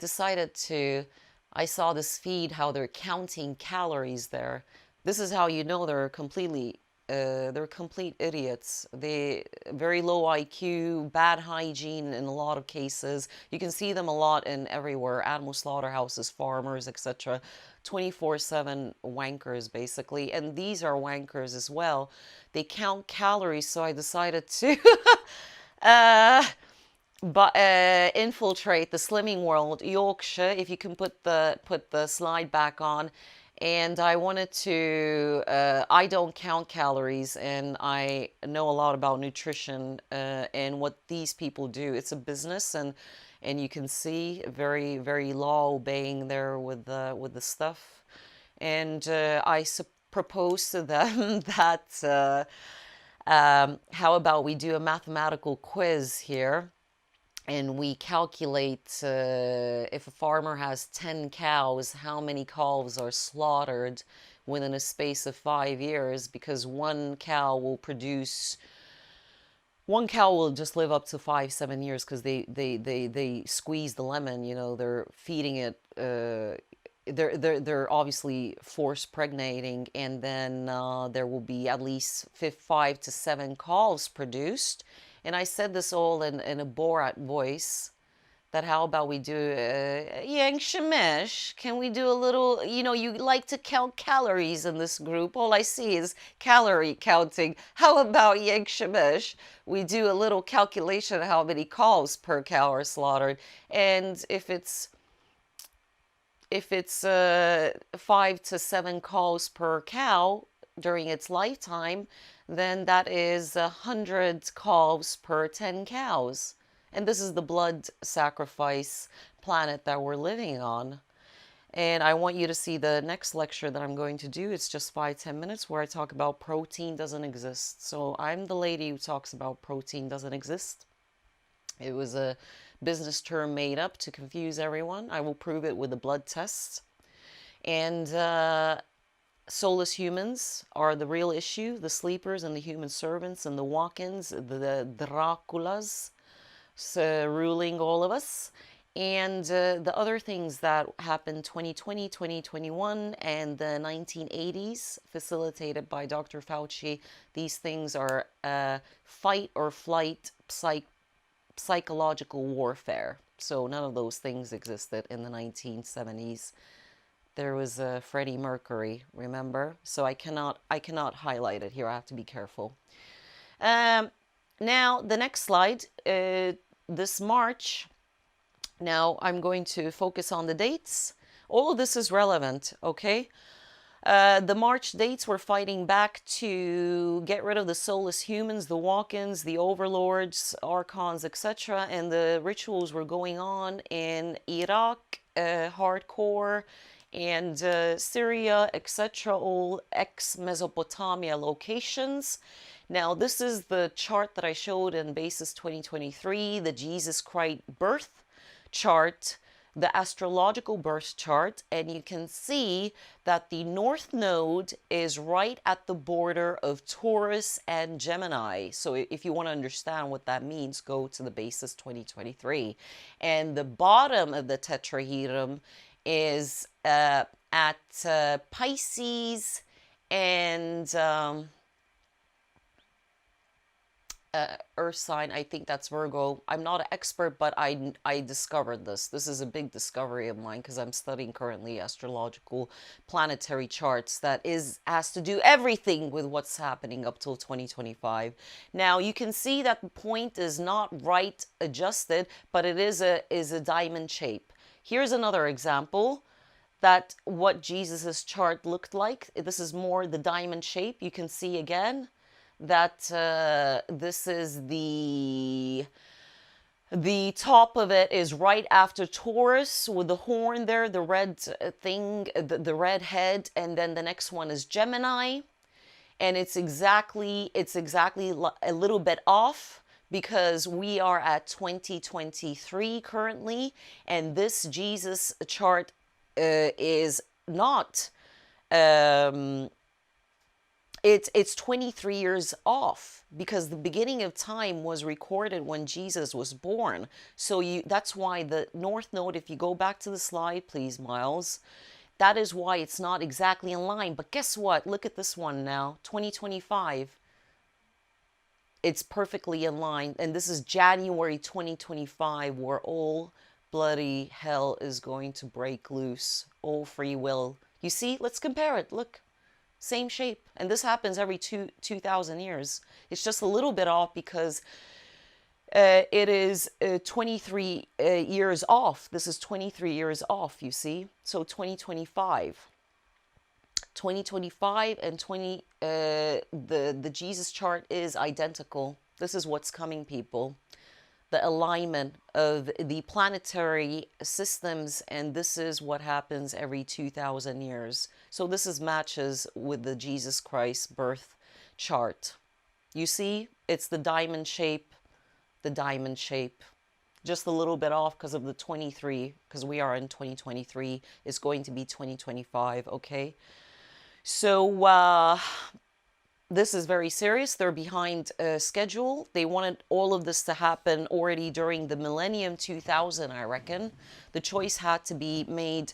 saw this feed how they're counting calories there. This is how you know they're complete idiots. They very low IQ, bad hygiene in a lot of cases. You can see them a lot in everywhere, animal slaughterhouses, farmers, etc. 24/7 wankers basically, and these are wankers as well. They count calories, so I decided to infiltrate the slimming world, Yorkshire. If you can put the slide back on. And I wanted to, I don't count calories, and I know a lot about nutrition and what these people do. It's a business, and you can see very, very law-obeying there with the stuff. And I proposed to them that how about we do a mathematical quiz here, and we calculate if a farmer has 10 cows, how many calves are slaughtered within a space of 5 years, because one cow will just live up to 5-7 years, because they squeeze the lemon, they're feeding it, they're obviously force pregnating, and then there will be at least 5 to 7 calves produced. And I said this all in a Borat voice, that how about we do Yang Shemesh? Can we do a little, you like to count calories in this group. All I see is calorie counting. How about Yang Shemesh? We do a little calculation of how many calves per cow are slaughtered. And if it's 5 to 7 calves per cow during its lifetime, then that is 100 calves per 10 cows. And this is the blood sacrifice planet that we're living on. And I want you to see the next lecture that I'm going to do. It's just 5-10 minutes where I talk about protein doesn't exist. So I'm the lady who talks about protein doesn't exist. It was a business term made up to confuse everyone. I will prove it with a blood test. And soulless humans are the real issue. The sleepers and the human servants and the walk-ins, the Draculas, ruling all of us. And the other things that happened 2020, 2021, and the 1980s, facilitated by Dr. Fauci, these things are fight or flight psychological warfare. So none of those things existed in the 1970s. There was Freddie Mercury, remember? So I cannot highlight it here. I have to be careful. Now, the next slide, this March, now I'm going to focus on the dates. All of this is relevant, okay? The March dates were fighting back to get rid of the soulless humans, the walk-ins, the overlords, archons, etc. And the rituals were going on in Iraq, hardcore, and Syria, etc. All ex-Mesopotamia locations. Now, this is the chart that I showed in Basis 2023, the Jesus Christ birth chart, the astrological birth chart, and you can see that the North Node is right at the border of Taurus and Gemini. So if you want to understand what that means, go to the Basis 2023. And the bottom of the tetrahedron is at Pisces and earth sign. I think that's Virgo. I'm not an expert, but I discovered this. This is a big discovery of mine because I'm studying currently astrological planetary charts that has to do everything with what's happening up till 2025. Now you can see that the point is not right adjusted, but it is a diamond shape. Here's another example that what Jesus's chart looked like. This is more the diamond shape. You can see again that this is the top of it is right after Taurus with the horn there, the red thing, the red head, and then the next one is Gemini, and it's exactly a little bit off because we are at 2023 currently, and this Jesus chart is not it's 23 years off because the beginning of time was recorded when Jesus was born. So that's why the North Node, if you go back to the slide, please, Miles, that is why it's not exactly in line. But guess what? Look at this one now, 2025. It's perfectly in line. And this is January 2025, where all bloody hell is going to break loose. All free will. You see? Let's compare it. Look. Same shape. And this happens every 2,000 years. It's just a little bit off because it is 23 years off. This is 23 years off, you see. So 2025. 2025 and the Jesus chart is identical. This is what's coming, people. The alignment of the planetary systems, and this is what happens every 2,000 years. So this is matches with the Jesus Christ birth chart. You see, it's the diamond shape, just a little bit off because of the 23, because we are in 2023. It's going to be 2025, okay? So this is very serious. They're behind schedule. They wanted all of this to happen already during the millennium 2000, I reckon. The choice had to be made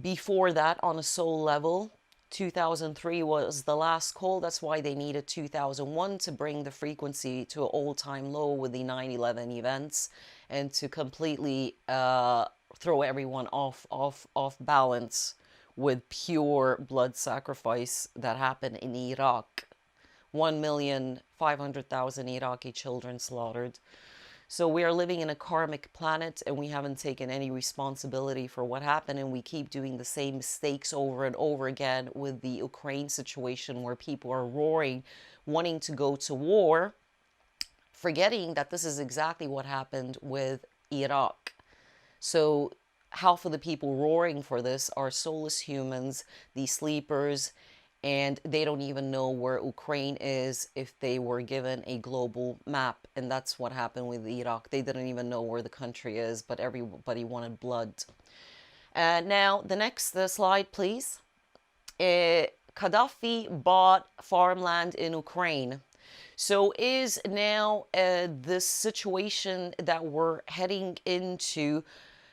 before that on a soul level. 2003 was the last call. That's why they needed 2001 to bring the frequency to an all-time low with the 9/11 events and to completely throw everyone off balance with pure blood sacrifice that happened in Iraq. 1,500,000 Iraqi children slaughtered. So we are living in a karmic planet and we haven't taken any responsibility for what happened, and we keep doing the same mistakes over and over again with the Ukraine situation where people are roaring, wanting to go to war, forgetting that this is exactly what happened with Iraq. So half of the people roaring for this are soulless humans, the sleepers, and they don't even know where Ukraine is if they were given a global map. And that's what happened with Iraq. They didn't even know where the country is, but everybody wanted blood. Now, the next slide, please. Gaddafi bought farmland in Ukraine. So is now this situation that we're heading into,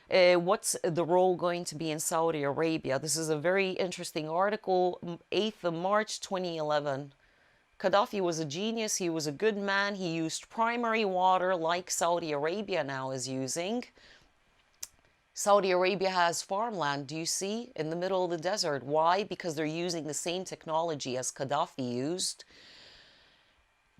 what's the role going to be in Saudi Arabia? This is a very interesting article, 8th of March 2011. Gaddafi was a genius. He was a good man. He used primary water like Saudi Arabia now is using. Saudi Arabia has farmland, do you see, in the middle of the desert. Why? Because they're using the same technology as Gaddafi used.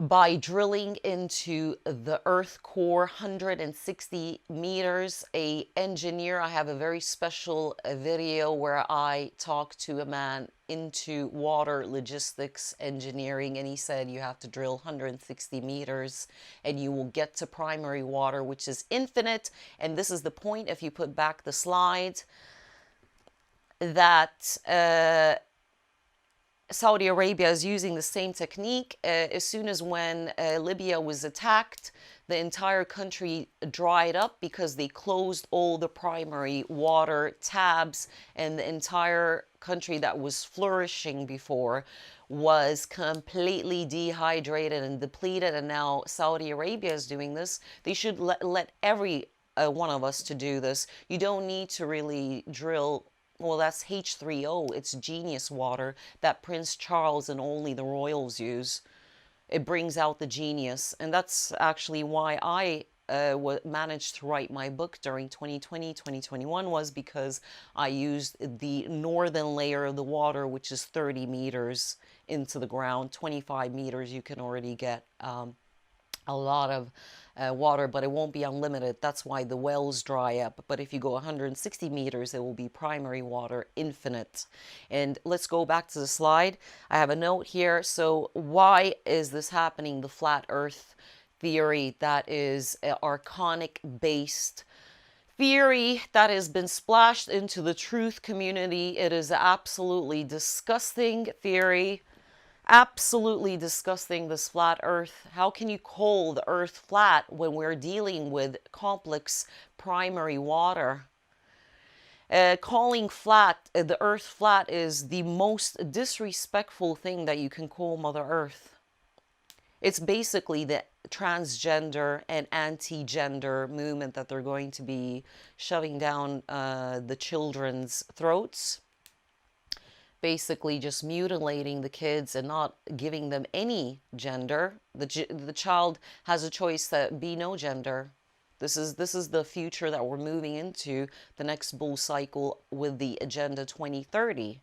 By drilling into the earth core 160 meters. A engineer, I have a very special video where I talked to a man into water logistics engineering, and he said you have to drill 160 meters and you will get to primary water, which is infinite. And this is the point, if you put back the slide, that Saudi Arabia is using the same technique. As soon as when Libya was attacked, the entire country dried up because they closed all the primary water tabs, and the entire country that was flourishing before was completely dehydrated and depleted. And now Saudi Arabia is doing this. They should let every one of us to do this. You don't need to really drill. Well, that's H3O. It's genius water that Prince Charles and only the royals use. It brings out the genius. And that's actually why I managed to write my book during 2020, 2021, was because I used the northern layer of the water, which is 30 meters into the ground. 25 meters, you can already get a lot of water, but it won't be unlimited. That's why the wells dry up. But if you go 160 meters, it will be primary water, infinite. And let's go back to the slide. I have a note here. So why is this happening? The flat earth theory, that is archonic based theory that has been splashed into the truth community. It is absolutely disgusting theory. Absolutely disgusting, this flat earth. How can you call the earth flat when we're dealing with complex primary water? Calling flat, the earth flat, is the most disrespectful thing that you can call Mother Earth. It's basically the transgender and anti-gender movement that they're going to be shoving down the children's throats. Basically just mutilating the kids and not giving them any gender. The child has a choice that be no gender. This is the future that we're moving into, the next bull cycle with the Agenda 2030.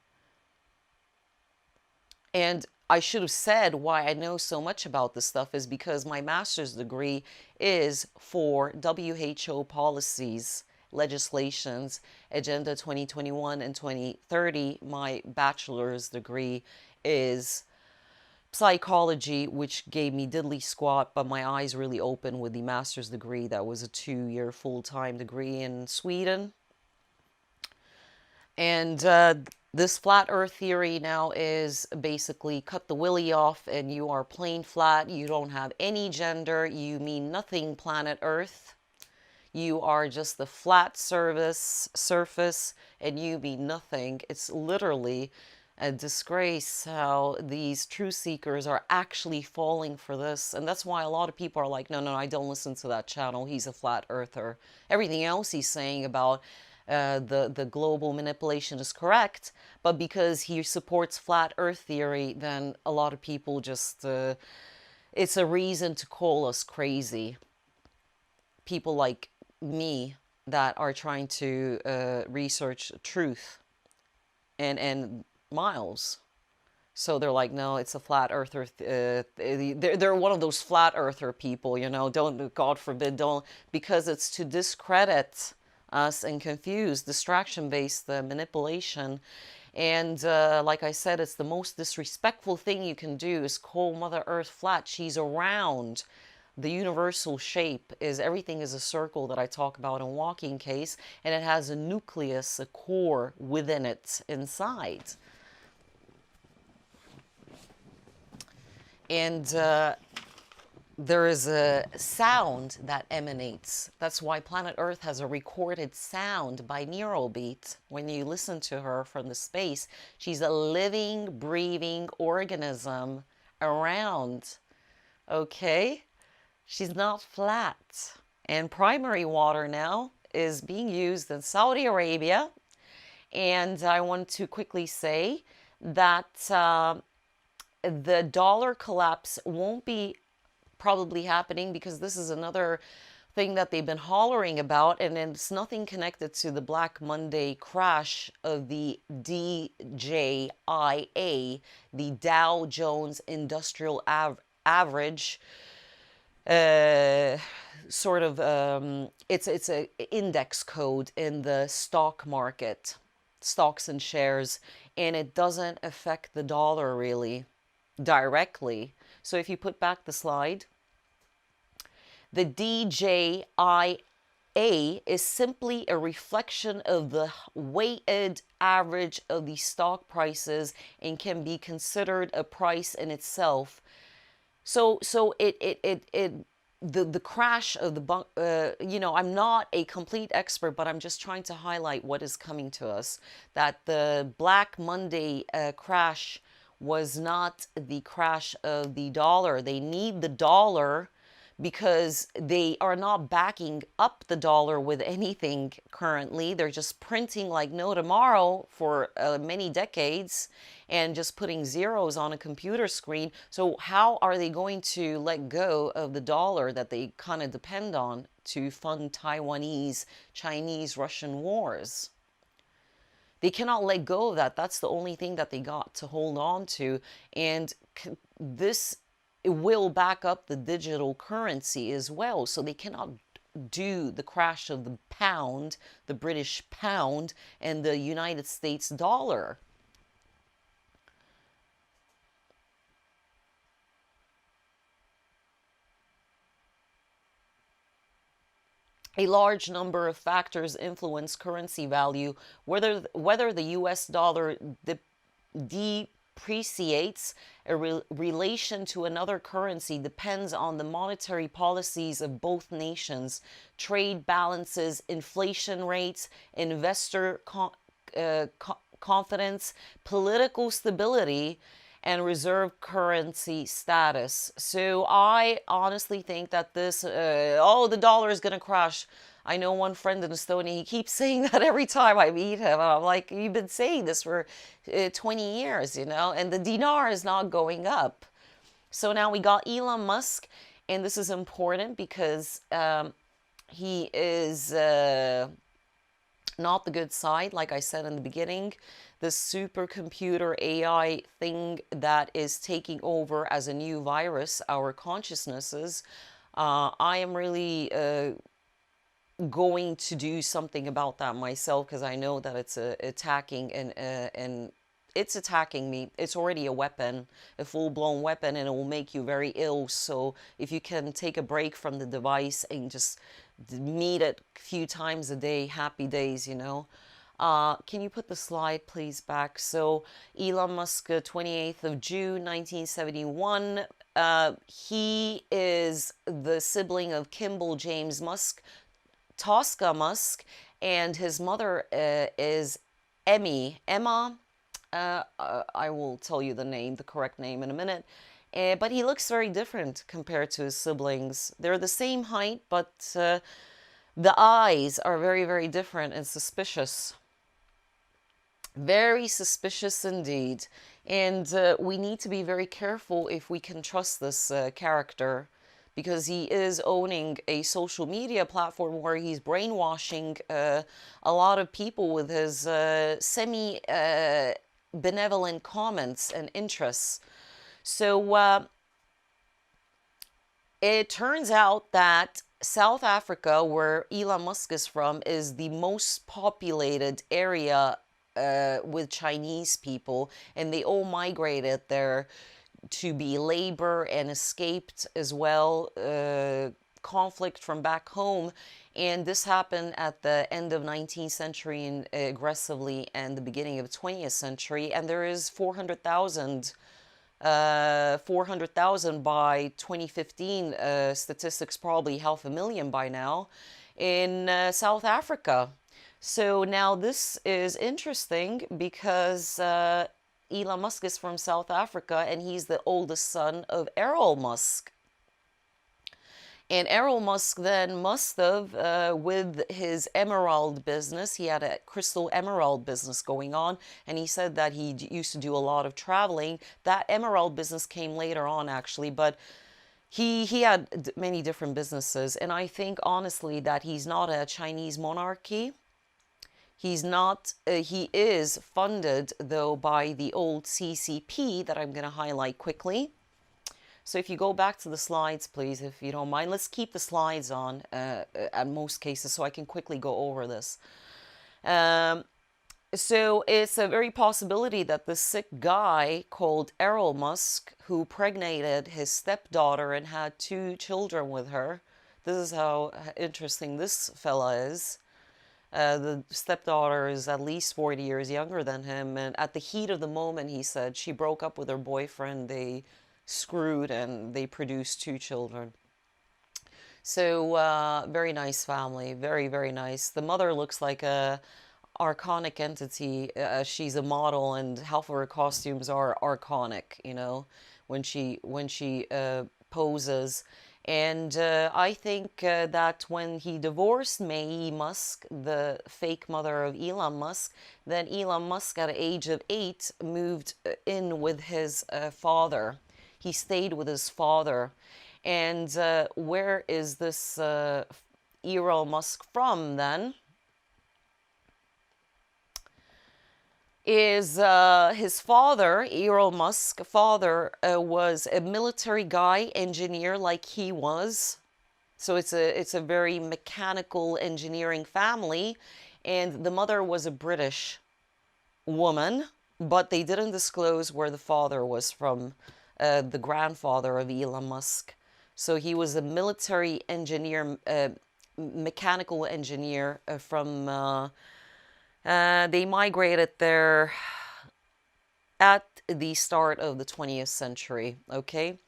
And I should have said why I know so much about this stuff is because my master's degree is for WHO policies, legislations, Agenda 2021 and 2030. My bachelor's degree is psychology, which gave me diddly squat, but my eyes really opened with the master's degree. That was a 2-year full-time degree in Sweden. And this flat earth theory now is basically cut the willy off and you are plain flat. You don't have any gender. You mean nothing, planet Earth. You are just the flat surface and you mean nothing. It's literally a disgrace how these truth seekers are actually falling for this. And that's why a lot of people are like, no, I don't listen to that channel. He's a flat earther. Everything else he's saying about the global manipulation is correct, but because he supports flat earth theory, then a lot of people just, it's a reason to call us crazy. People like me that are trying to research truth and Miles. So they're like, no, it's a flat earther. They're one of those flat earther people, you know, don't, God forbid, don't, because it's to discredit us and confuse, distraction-based manipulation. And like I said, it's the most disrespectful thing you can do is call Mother Earth flat. She's around. the universal shape is everything is a circle that I talk about in Walking Case, and it has a nucleus, a core within it inside. And there is a sound that emanates. That's why planet Earth has a recorded sound binaural beat. When you listen to her from the space, she's a living, breathing organism around. Okay? She's not flat. And primary water now is being used in Saudi Arabia. And I want to quickly say that the dollar collapse won't be probably happening, because this is another thing that they've been hollering about, and it's nothing connected to the Black Monday crash of the DJIA, the Dow Jones Industrial Average. Sort of, it's a index code in the stock market, stocks and shares, and it doesn't affect the dollar really directly. So if you put back the slide, the DJIA is simply a reflection of the weighted average of the stock prices and can be considered a price in itself. So the crash of the I'm not a complete expert, but I'm just trying to highlight what is coming to us. That the Black Monday crash was not the crash of the dollar. They need the dollar because they are not backing up the dollar with anything currently. They're just printing like no tomorrow for many decades and just putting zeros on a computer screen. So how are they going to let go of the dollar that they kind of depend on to fund Taiwanese, Chinese, Russian wars? They cannot let go of that. That's the only thing that they got to hold on to. And this will back up the digital currency as well. So they cannot do the crash of the pound, the British pound, and the United States dollar. A large number of factors influence currency value. Whether the US dollar depreciates, a relation to another currency depends on the monetary policies of both nations, trade balances, inflation rates, investor confidence, political stability, and reserve currency status. So I honestly think that this, the dollar is going to crash. I know one friend in Estonia, he keeps saying that every time I meet him. I'm like, you've been saying this for 20 years, and the dinar is not going up. So now we got Elon Musk, and this is important because he is not the good side, like I said in the beginning. The supercomputer AI thing that is taking over as a new virus our consciousnesses. I am really going to do something about that myself, because I know that it's attacking and it's attacking me. It's already a weapon, a full-blown weapon, and it will make you very ill. So if you can take a break from the device and just meet it a few times a day, happy days, Can you put the slide, please, back? So Elon Musk, 28th of June, 1971. He is the sibling of Kimball James Musk, Tosca Musk, and his mother is Emma. I will tell you the correct name in a minute. But he looks very different compared to his siblings. They're the same height, but the eyes are very, very different and suspicious. Very suspicious indeed. And we need to be very careful if we can trust this character, because he is owning a social media platform where he's brainwashing a lot of people with his semi-benevolent comments and interests. So it turns out that South Africa, where Elon Musk is from, is the most populated area with Chinese people, and they all migrated there to be labor and escaped as well conflict from back home. And this happened at the end of 19th century and aggressively and the beginning of 20th century. And there is 400,000 by 2015, statistics probably 500,000 by now, in South Africa. So now this is interesting because Elon Musk is from South Africa and he's the oldest son of Elon Musk. And Elon Musk then must have, with his emerald business, he had a crystal emerald business going on, and he said that he used to do a lot of traveling. That emerald business came later on, actually, but he had many different businesses. And I think, honestly, that he's not a Chinese monarchy. He's not, he is funded, though, by the old CCP that I'm going to highlight quickly. So if you go back to the slides, please, if you don't mind, let's keep the slides on at most cases so I can quickly go over this. So it's a very possibility that the sick guy called Elon Musk, who pregnated his stepdaughter and had 2 children with her, this is how interesting this fella is. The stepdaughter is at least 40 years younger than him, and at the heat of the moment, he said, she broke up with her boyfriend, they screwed, and they produced 2 children. So very nice family, very, very nice. The mother looks like a archonic entity. She's a model, and half of her costumes are archonic, you know, when she poses. And I think that when he divorced Mae Musk, the fake mother of Elon Musk, then Elon Musk at the age of 8 moved in with his father. He stayed with his father. And where is this Elon Musk from then? Is his father, Elon Musk's father, was a military guy, engineer like he was. So it's a very mechanical engineering family. And the mother was a British woman, but they didn't disclose where the father was from, the grandfather of Elon Musk. So he was a military engineer, mechanical engineer from... they migrated there at the start of the 20th century, okay?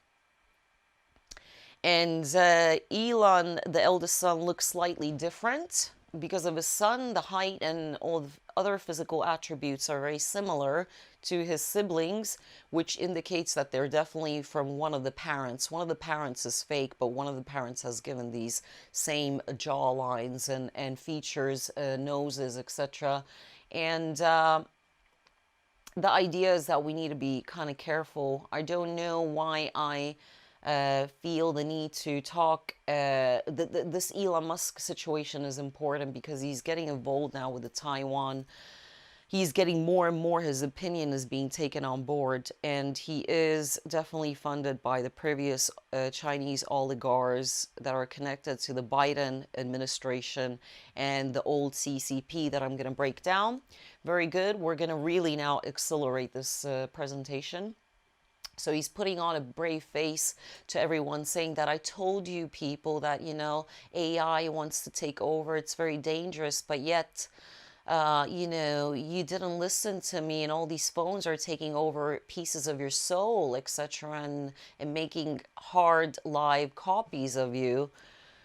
And Elon, the eldest son, looks slightly different. Because of his son, the height and all the other physical attributes are very similar to his siblings, which indicates that they're definitely from one of the parents. One of the parents is fake, but one of the parents has given these same jaw lines and features, noses, etc. And the idea is that we need to be kind of careful. I don't know why I feel the need to talk. This Elon Musk situation is important because he's getting involved now with the Taiwan. He's getting more and more, his opinion is being taken on board, and he is definitely funded by the previous Chinese oligarchs that are connected to the Biden administration and the old CCP that I'm going to break down. Very good. We're going to really now accelerate this presentation. So he's putting on a brave face to everyone, saying that I told you people that, you know, AI wants to take over. It's very dangerous, but yet, you know, you didn't listen to me, and all these phones are taking over pieces of your soul, etc., and making hard live copies of you.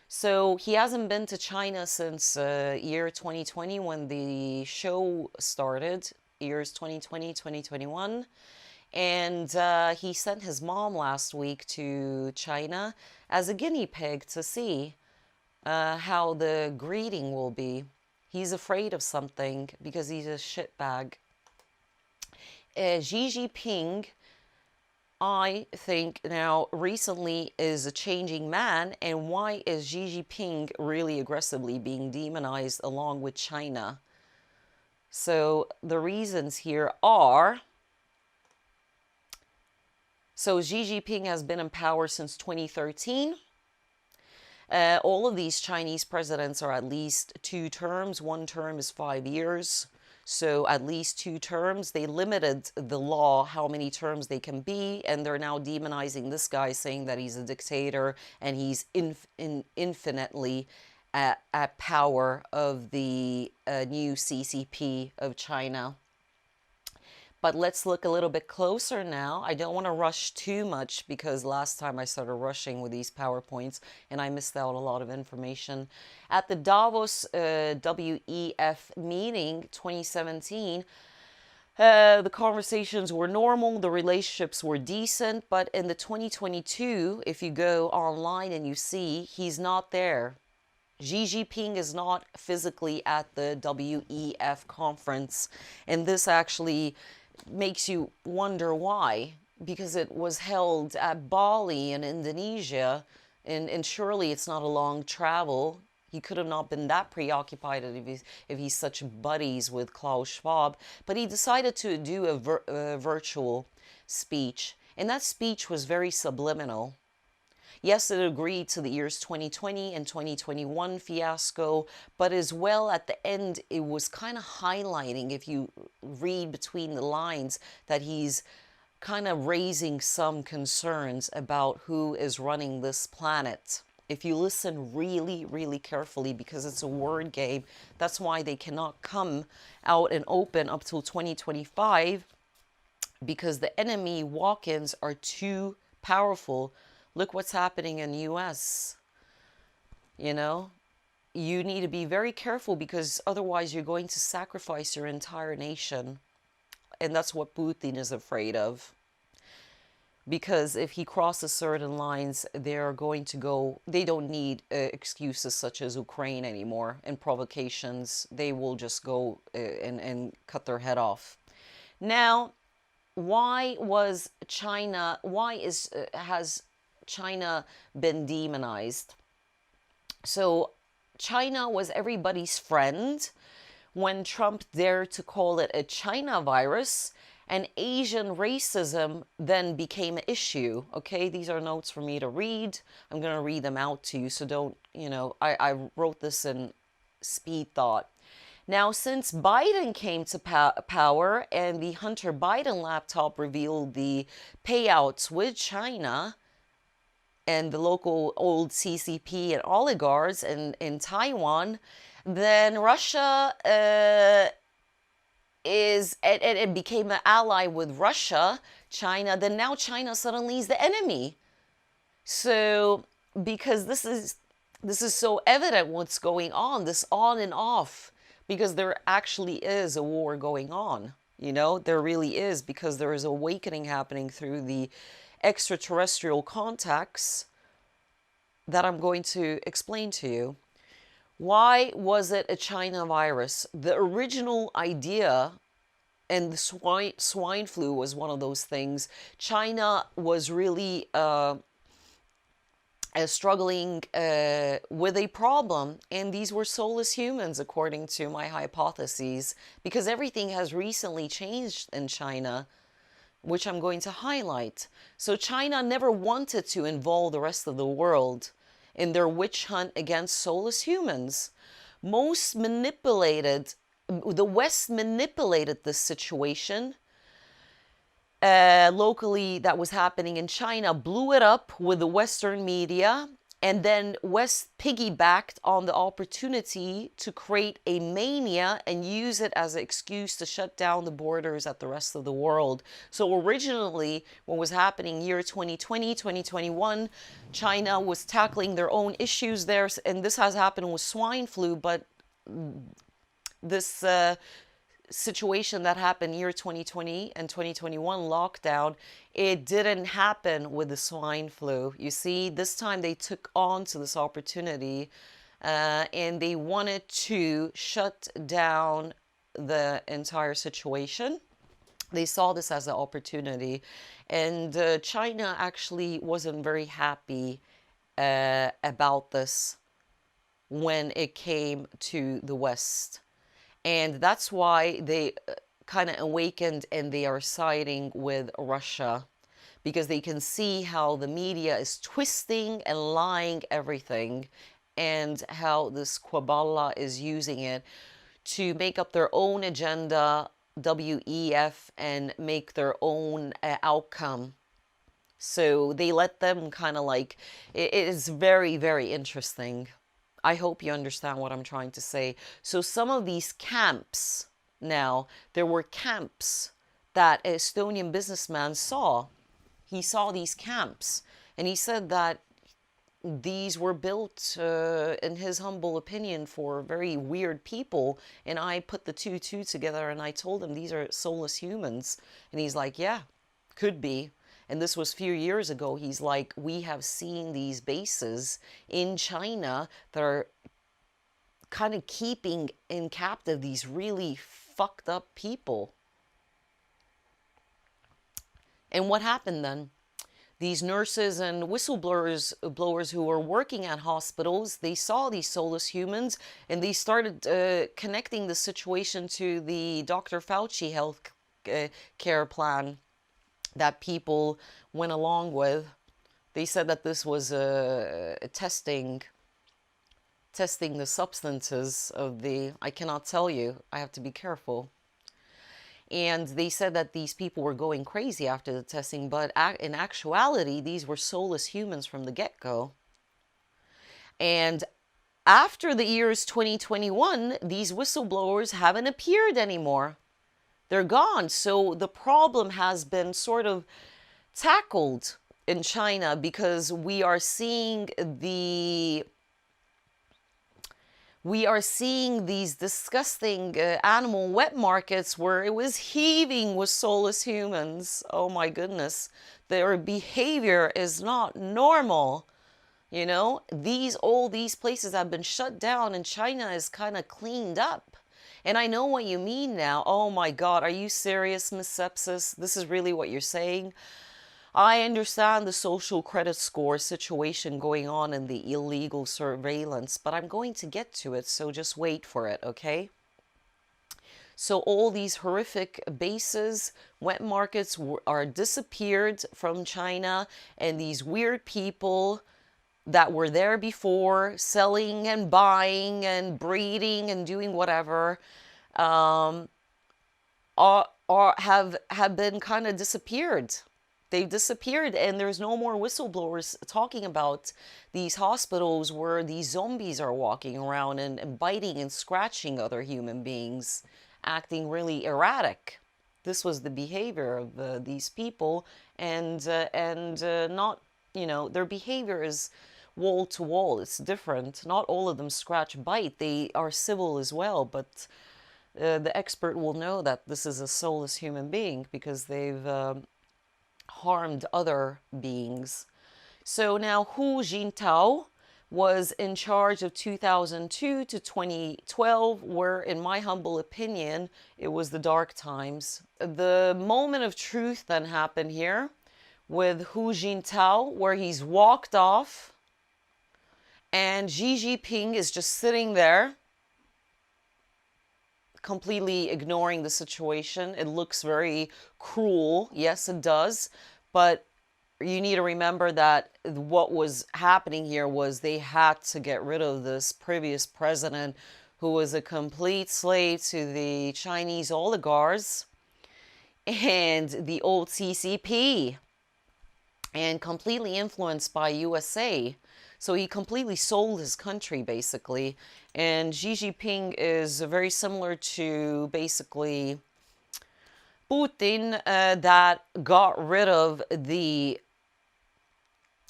So he hasn't been to China since year 2020 when the show started, years 2020, 2021. And he sent his mom last week to China as a guinea pig to see how the greeting will be. He's afraid of something because he's a shitbag. Xi Jinping, I think now recently is a changing man. And why is Xi Jinping really aggressively being demonized along with China? So the reasons here are... So Xi Jinping has been in power since 2013. All of these Chinese presidents are at least 2 terms. 1 term is 5 years. So at least 2 terms. They limited the law how many terms they can be, and they're now demonizing this guy, saying that he's a dictator and he's infinitely at power of the new CCP of China. But let's look a little bit closer now. I don't want to rush too much because last time I started rushing with these PowerPoints and I missed out a lot of information. At the Davos WEF meeting 2017, the conversations were normal, the relationships were decent, but in the 2022, if you go online and you see, he's not there. Xi Jinping is not physically at the WEF conference, and this actually makes you wonder why, because it was held at Bali in Indonesia, and surely it's not a long travel. He could have not been that preoccupied if he's such buddies with Klaus Schwab, but he decided to do a virtual speech, and that speech was very subliminal. Yes, it agreed to the years 2020 and 2021 fiasco, but as well at the end, it was kind of highlighting, if you read between the lines, that he's kind of raising some concerns about who is running this planet. If you listen really, really carefully, because it's a word game, that's why they cannot come out and open up till 2025, because the enemy walk-ins are too powerful. Look what's happening in the US. You know, you need to be very careful, because otherwise you're going to sacrifice your entire nation. And that's what Putin is afraid of. Because if he crosses certain lines, they're going to go, they don't need excuses such as Ukraine anymore and provocations. They will just go and cut their head off. Now, why has China been demonized? So China was everybody's friend when Trump dared to call it a China virus, and Asian racism then became an issue. Okay, these are notes for me to read. I'm going to read them out to you, so don't, I wrote this in speed thought. Now, since Biden came to power and the Hunter Biden laptop revealed the payouts with China and the local old CCP and oligarchs in Taiwan, then Russia it became an ally with Russia, China. Then now China suddenly is the enemy. So because this is so evident what's going on, this on and off, because there actually is a war going on. There really is, because there is awakening happening through the extraterrestrial contacts that I'm going to explain to you. Why was it a China virus? The original idea, and the swine flu was one of those things. China was really struggling with a problem, and these were soulless humans, according to my hypotheses, because everything has recently changed in China, which I'm going to highlight. So China never wanted to involve the rest of the world in their witch hunt against soulless humans. The West manipulated this situation locally that was happening in China, blew it up with the Western media, and then West piggybacked on the opportunity to create a mania and use it as an excuse to shut down the borders at the rest of the world. So originally, what was happening year 2020, 2021, China was tackling their own issues there, and this has happened with swine flu, but this situation that happened year 2020 and 2021 lockdown, it didn't happen with the swine flu. You see, this time they took on to this opportunity and they wanted to shut down the entire situation. They saw this as an opportunity, and China actually wasn't very happy about this when it came to the West. And that's why they kind of awakened, and they are siding with Russia, because they can see how the media is twisting and lying everything, and how this Kabbalah is using it to make up their own agenda, WEF, and make their own outcome. So they let them kind of like, it is very, very interesting. I hope you understand what I'm trying to say. So some of these camps now, there were camps that an Estonian businessman saw. He saw these camps and he said that these were built, in his humble opinion, for very weird people. And I put the two together and I told him these are soulless humans. And he's like, yeah, could be. And this was a few years ago. He's like, we have seen these bases in China that are kind of keeping in captive these really fucked up people. And what happened then? These nurses and whistleblowers who were working at hospitals, they saw these soulless humans and they started connecting the situation to the Dr. Fauci health care plan that people went along with. They said that this was testing the substances of the, I cannot tell you, I have to be careful. And they said that these people were going crazy after the testing, but in actuality, these were soulless humans from the get-go. And after the years 2021, these whistleblowers haven't appeared anymore. They're gone. So the problem has been sort of tackled in China because we are seeing these disgusting animal wet markets where it was heaving with soulless humans. Oh my goodness. Their behavior is not normal. You know, all these places have been shut down and China is kind of cleaned up. And I know what you mean now. Oh my God, are you serious, Miss Sepsis? This is really what you're saying? I understand the social credit score situation going on in the illegal surveillance, but I'm going to get to it, so just wait for it, okay? So all these horrific bases, wet markets are disappeared from China, and these weird people that were there before, selling and buying and breeding and doing whatever, have been kind of disappeared. They've disappeared, and there's no more whistleblowers talking about these hospitals where these zombies are walking around and biting and scratching other human beings, acting really erratic. This was the behavior of these people, and not, you know, their behavior is wall to wall. It's different. Not all of them scratch bite. They are civil as well, but the expert will know that this is a soulless human being because they've harmed other beings. So now Hu Jintao was in charge of 2002 to 2012, where, in my humble opinion, it was the dark times. The moment of truth then happened here with Hu Jintao, where he's walked off and Xi Jinping is just sitting there completely ignoring the situation. It looks very cruel. Yes, it does. But you need to remember that what was happening here was they had to get rid of this previous president who was a complete slave to the Chinese oligarchs and the old CCP and completely influenced by USA. So he completely sold his country, basically. And Xi Jinping is very similar to, basically, Putin, that got rid of the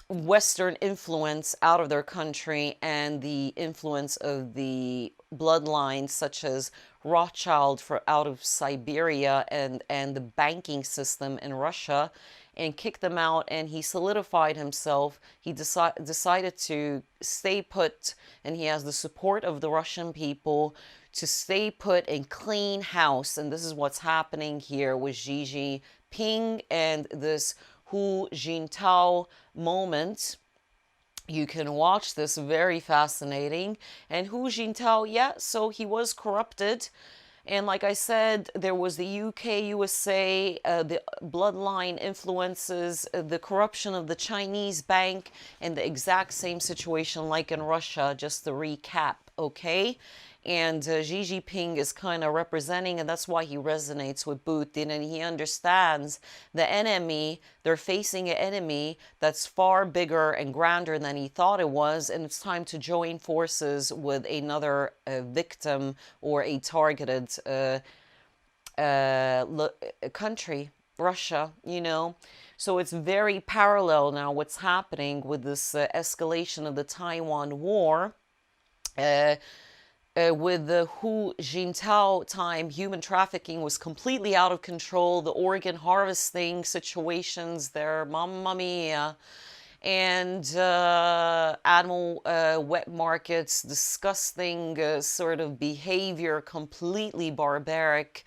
Western influence out of their country and the influence of the bloodlines such as Rothschild out of Siberia and the banking system in Russia, and kicked them out, and he solidified himself. He decided to stay put, and he has the support of the Russian people to stay put and clean house. And this is what's happening here with Xi Jinping and this Hu Jintao moment. You can watch this, very fascinating. And Hu Jintao, yeah, so he was corrupted. And like I said, there was the UK, USA, the bloodline influences, the corruption of the Chinese bank, and the exact same situation like in Russia, just to recap, okay? And Xi Jinping is kind of representing, and that's why he resonates with Putin, and he understands the enemy. They're facing an enemy that's far bigger and grander than he thought it was, and it's time to join forces with another victim or a targeted country, Russia, you know. So it's very parallel now what's happening with this escalation of the Taiwan war. With the Hu Jintao time, human trafficking was completely out of control. The organ harvesting situations there, mamma mia. And animal wet markets, disgusting sort of behavior, completely barbaric.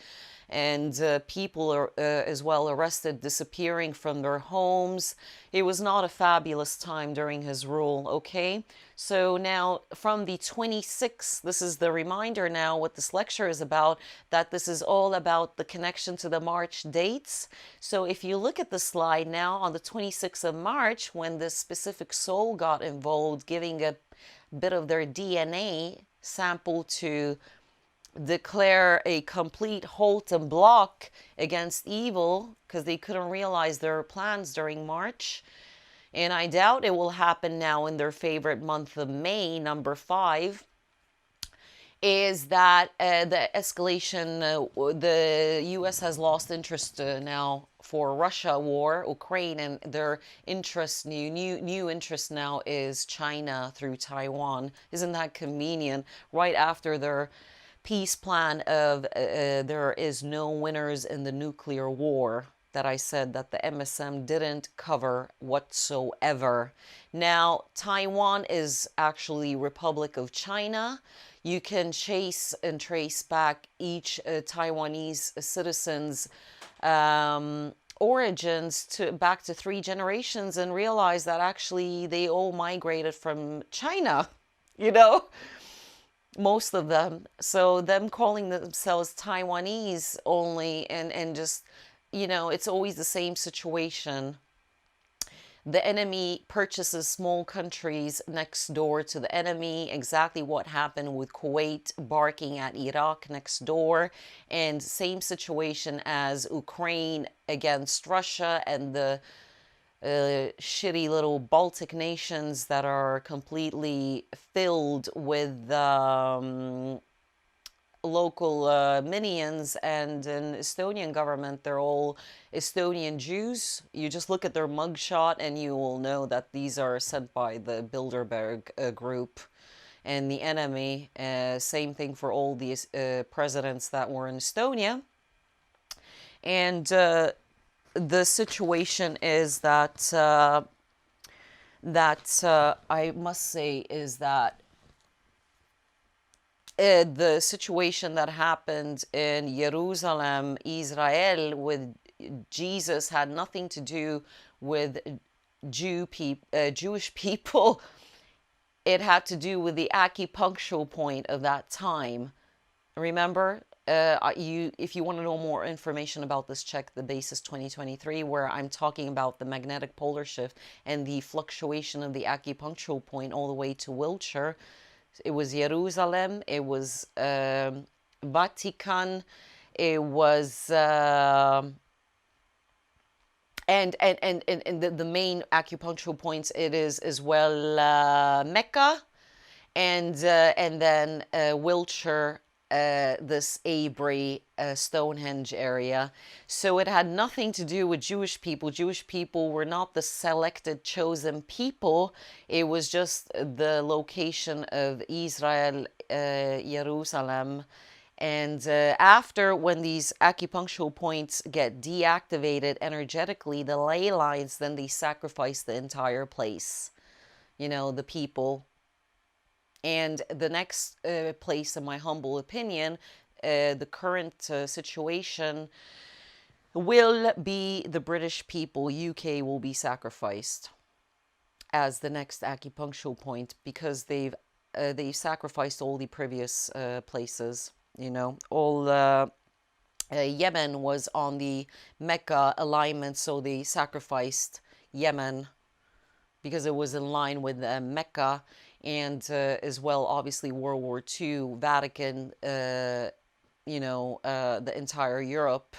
And people are as well arrested, disappearing from their homes. It was not a fabulous time during his rule, okay? So now from the 26th, this is the reminder now what this lecture is about, that this is all about the connection to the March dates. So if you look at the slide now on the 26th of March, when this specific soul got involved, giving a bit of their DNA sample to declare a complete halt and block against evil because they couldn't realize their plans during March. And I doubt it will happen now in their favorite month of May, number 5, is that the escalation, the U.S. has lost interest now for Russia war, Ukraine, and their interest, new interest now is China through Taiwan. Isn't that convenient? Right after their peace plan of there is no winners in the nuclear war that I said that the MSM didn't cover whatsoever. Now, Taiwan is actually Republic of China. You can chase and trace back each Taiwanese citizen's origins back to 3 generations and realize that actually they all migrated from China, you know? Most of them. So them calling themselves Taiwanese only and just, you know, it's always the same situation. The enemy purchases small countries next door to the enemy. Exactly what happened with Kuwait barking at Iraq next door. And same situation as Ukraine against Russia and the shitty little Baltic nations that are completely filled with local minions, and an Estonian government, they're all Estonian Jews. You just look at their mugshot and you will know that these are sent by the Bilderberg group and the enemy. Same thing for all these presidents that were in Estonia. And the situation is that I must say is that the situation that happened in Jerusalem, Israel, with Jesus had nothing to do with Jewish people. It had to do with the acupuncture point of that time. Remember? If you want to know more information about this, check the Basis 2023, where I'm talking about the magnetic polar shift and the fluctuation of the acupuncture point all the way to Wiltshire. It was Jerusalem, it was Vatican, it was and the main acupuncture points, it is as well Mecca and then Wiltshire, this Avery, Stonehenge area. So it had nothing to do with Jewish people. Jewish people were not the selected, chosen people. It was just the location of Israel, Jerusalem. And after, when these acupuncture points get deactivated energetically, the ley lines, then they sacrifice the entire place. You know, the people. And the next place, in my humble opinion, the current situation will be the British people. UK will be sacrificed as the next acupuncture point because they've sacrificed all the previous places. You know, all Yemen was on the Mecca alignment, so they sacrificed Yemen because it was in line with Mecca. and as well, obviously, World War II, Vatican, the entire Europe,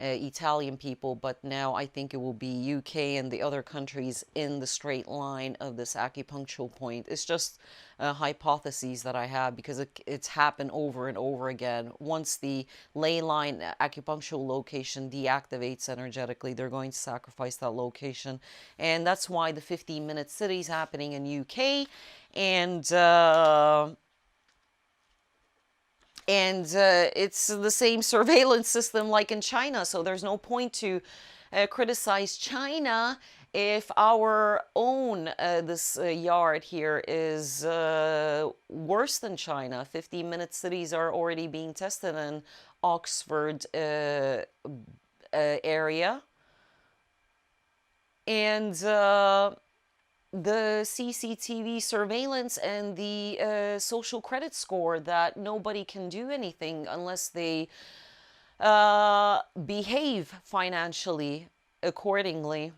Italian people, but now I think it will be UK and the other countries in the straight line of this acupuncture point. It's just hypotheses that I have because it's happened over and over again. Once the ley line acupuncture location deactivates energetically, they're going to sacrifice that location. And that's why the 15-minute city is happening in UK. And it's the same surveillance system like in China, so there's no point to criticize China if our own this yard here is worse than China. 15-minute cities are already being tested in Oxford area, and the CCTV surveillance and the social credit score that nobody can do anything unless they behave financially accordingly.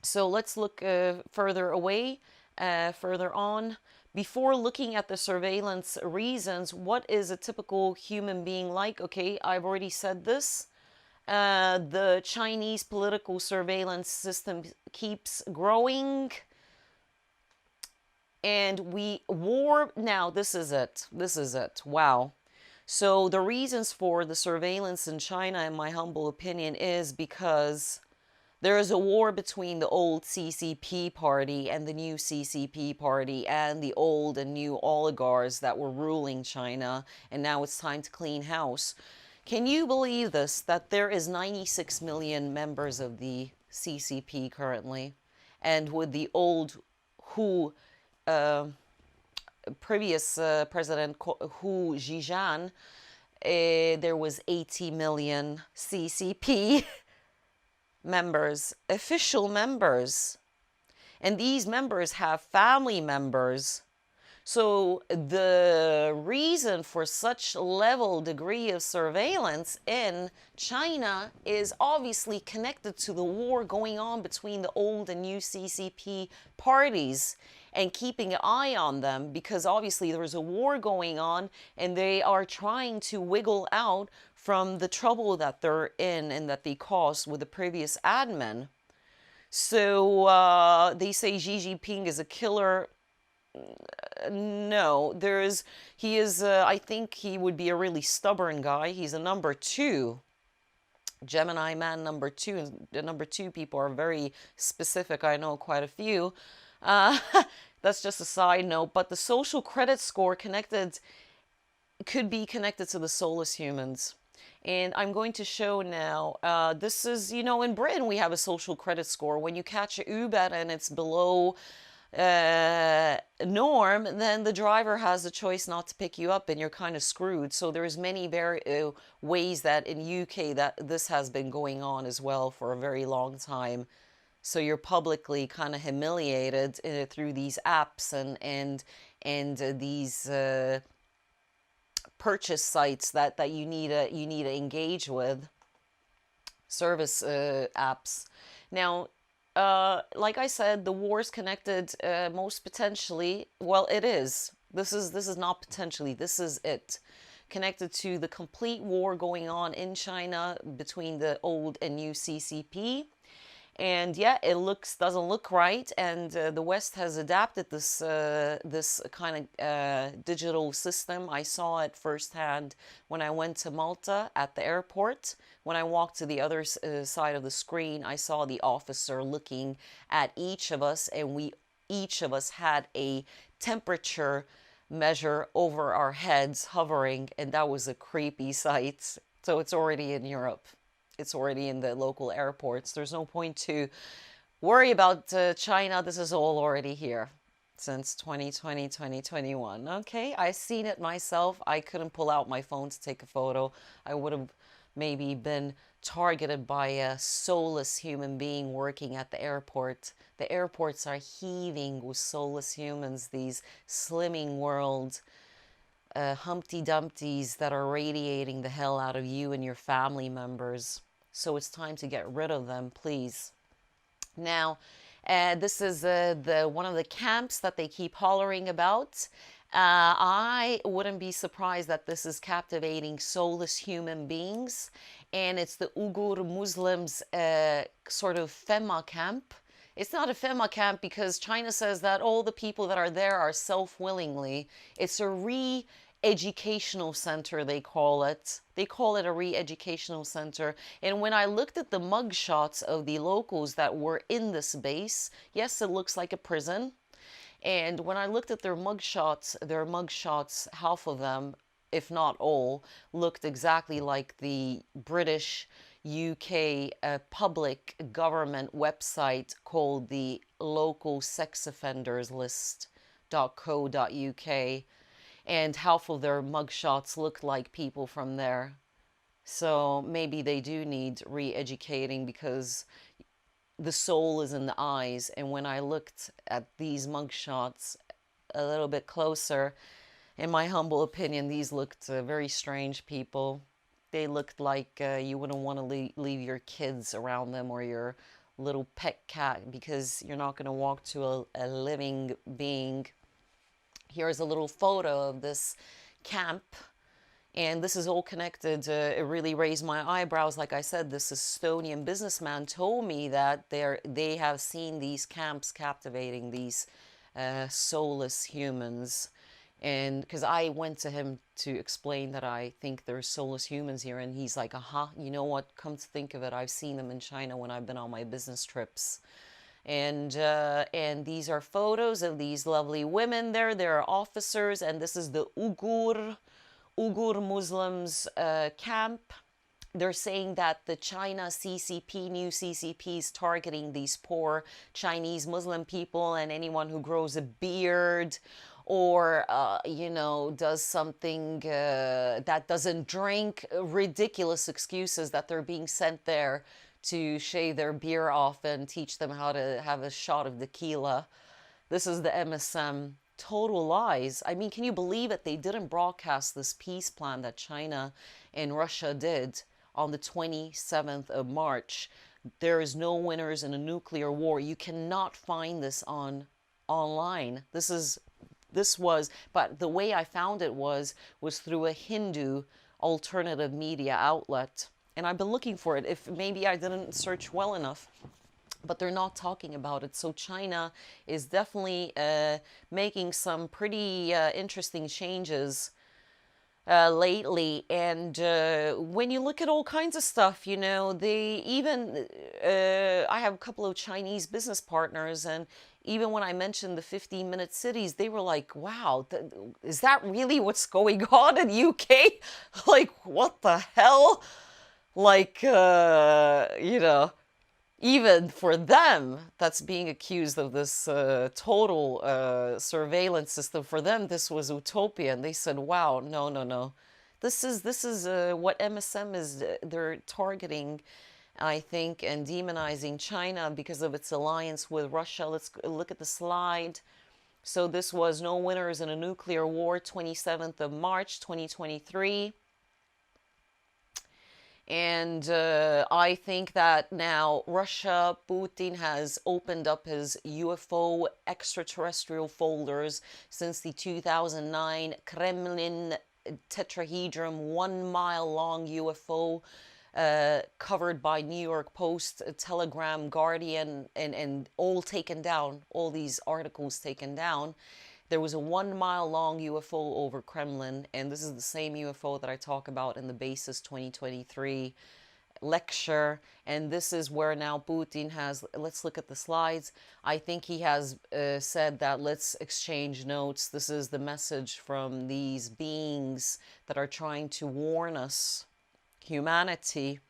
So let's look further away, further on. Before looking at the surveillance reasons, what is a typical human being like? Okay, I've already said this. The Chinese political surveillance system keeps growing. And now this is it. This is it. Wow. So the reasons for the surveillance in China, in my humble opinion, is because there is a war between the old CCP party and the new CCP party and the old and new oligarchs that were ruling China. And now it's time to clean house. Can you believe this, that there is 96 million members of the CCP currently? And with the old previous president Hu Zhejian, there was 80 million CCP members, official members. And these members have family members. So the reason for such level degree of surveillance in China is obviously connected to the war going on between the old and new CCP parties and keeping an eye on them, because obviously there's a war going on and they are trying to wiggle out from the trouble that they're in and that they caused with the previous admin. So they say Xi Jinping is a killer. No, he is, I think he would be a really stubborn guy. He's a number two, Gemini man number two. And the number two people are very specific. I know quite a few. That's just a side note. But the social credit score could be connected to the soulless humans. And I'm going to show now, this is, in Britain we have a social credit score. When you catch an Uber and it's below norm, then the driver has a choice not to pick you up and you're kind of screwed. So there's many ways that in UK that this has been going on as well for a very long time. So you're publicly kind of humiliated through these apps and these purchase sites that you need to engage with, service apps. Now, like I said, the war is connected most potentially. Well, it is. This is not potentially. This is it. Connected to the complete war going on in China between the old and new CCP. And yeah, it doesn't look right, and the West has adapted this kind of digital system. I saw it firsthand when I went to Malta at the airport. When I walked to the other side of the screen, I saw the officer looking at each of us, and each of us had a temperature measure over our heads hovering, and that was a creepy sight. So it's already in Europe. It's already in the local airports. There's no point to worry about China. This is all already here since 2020, 2021. Okay, I've seen it myself. I couldn't pull out my phone to take a photo. I would have maybe been targeted by a soulless human being working at the airport. The airports are heaving with soulless humans, these slimming world Humpty Dumpties that are radiating the hell out of you and your family members. So it's time to get rid of them, please. Now, This is the one of the camps that they keep hollering about. I wouldn't be surprised that this is captivating soulless human beings, and it's the Uyghur Muslims sort of FEMA camp. It's not a FEMA camp because China says that all the people that are there are self-willingly. It's a re-educational center, they call it. They call it a re-educational center. And when I looked at the mugshots of the locals that were in this base, yes, it looks like a prison. And when I looked at their mugshots, half of them, if not all, looked exactly like the British UK public government website called the Local Sex Offenders List.co.uk, and half of their mugshots looked like people from there. So maybe they do need re-educating because the soul is in the eyes. And when I looked at these mugshots a little bit closer, in my humble opinion, these looked very strange people. They looked like you wouldn't want to leave your kids around them or your little pet cat because you're not going to walk to a living being. Here's a little photo of this camp. And this is all connected. It really raised my eyebrows. Like I said, this Estonian businessman told me that they have seen these camps captivating these soulless humans. And because I went to him to explain that I think there's soulless humans here, and he's like, aha, you know what? Come to think of it, I've seen them in China when I've been on my business trips. And these are photos of these lovely women there. They're officers, and this is the Uyghur Muslims camp. They're saying that the China CCP, new CCP, is targeting these poor Chinese Muslim people and anyone who grows a beard or, does something that doesn't drink. Ridiculous excuses that they're being sent there to shave their beer off and teach them how to have a shot of tequila. This is the MSM. Total lies. I mean, can you believe it? They didn't broadcast this peace plan that China and Russia did on the 27th of March. There is no winners in a nuclear war. You cannot find this online. But the way I found it was through a Hindu alternative media outlet. And I've been looking for it. If maybe I didn't search well enough, but they're not talking about it. So China is definitely making some pretty interesting changes lately. And when you look at all kinds of stuff, they even, I have a couple of Chinese business partners, and even when I mentioned the 15-minute cities, they were like, wow, is that really what's going on in UK? Like, what the hell? Like, even for them that's being accused of this total surveillance system, for them this was utopian. They said, wow, no, no, no, this is what MSM is. They're targeting, I think, and demonizing China because of its alliance with Russia. Let's look at the slide. So this was no winners in a nuclear war, 27th of March 2023. And I think that now Russia, Putin has opened up his UFO extraterrestrial folders since the 2009 Kremlin tetrahedron 1 mile long UFO covered by New York Post, Telegram, Guardian, and all taken down, all these articles taken down. There was a 1 mile long UFO over Kremlin, and this is the same UFO that I talk about in the Basis 2023 lecture. And this is where now Putin has, let's look at the slides. I think he has said that let's exchange notes. This is the message from these beings that are trying to warn us, humanity.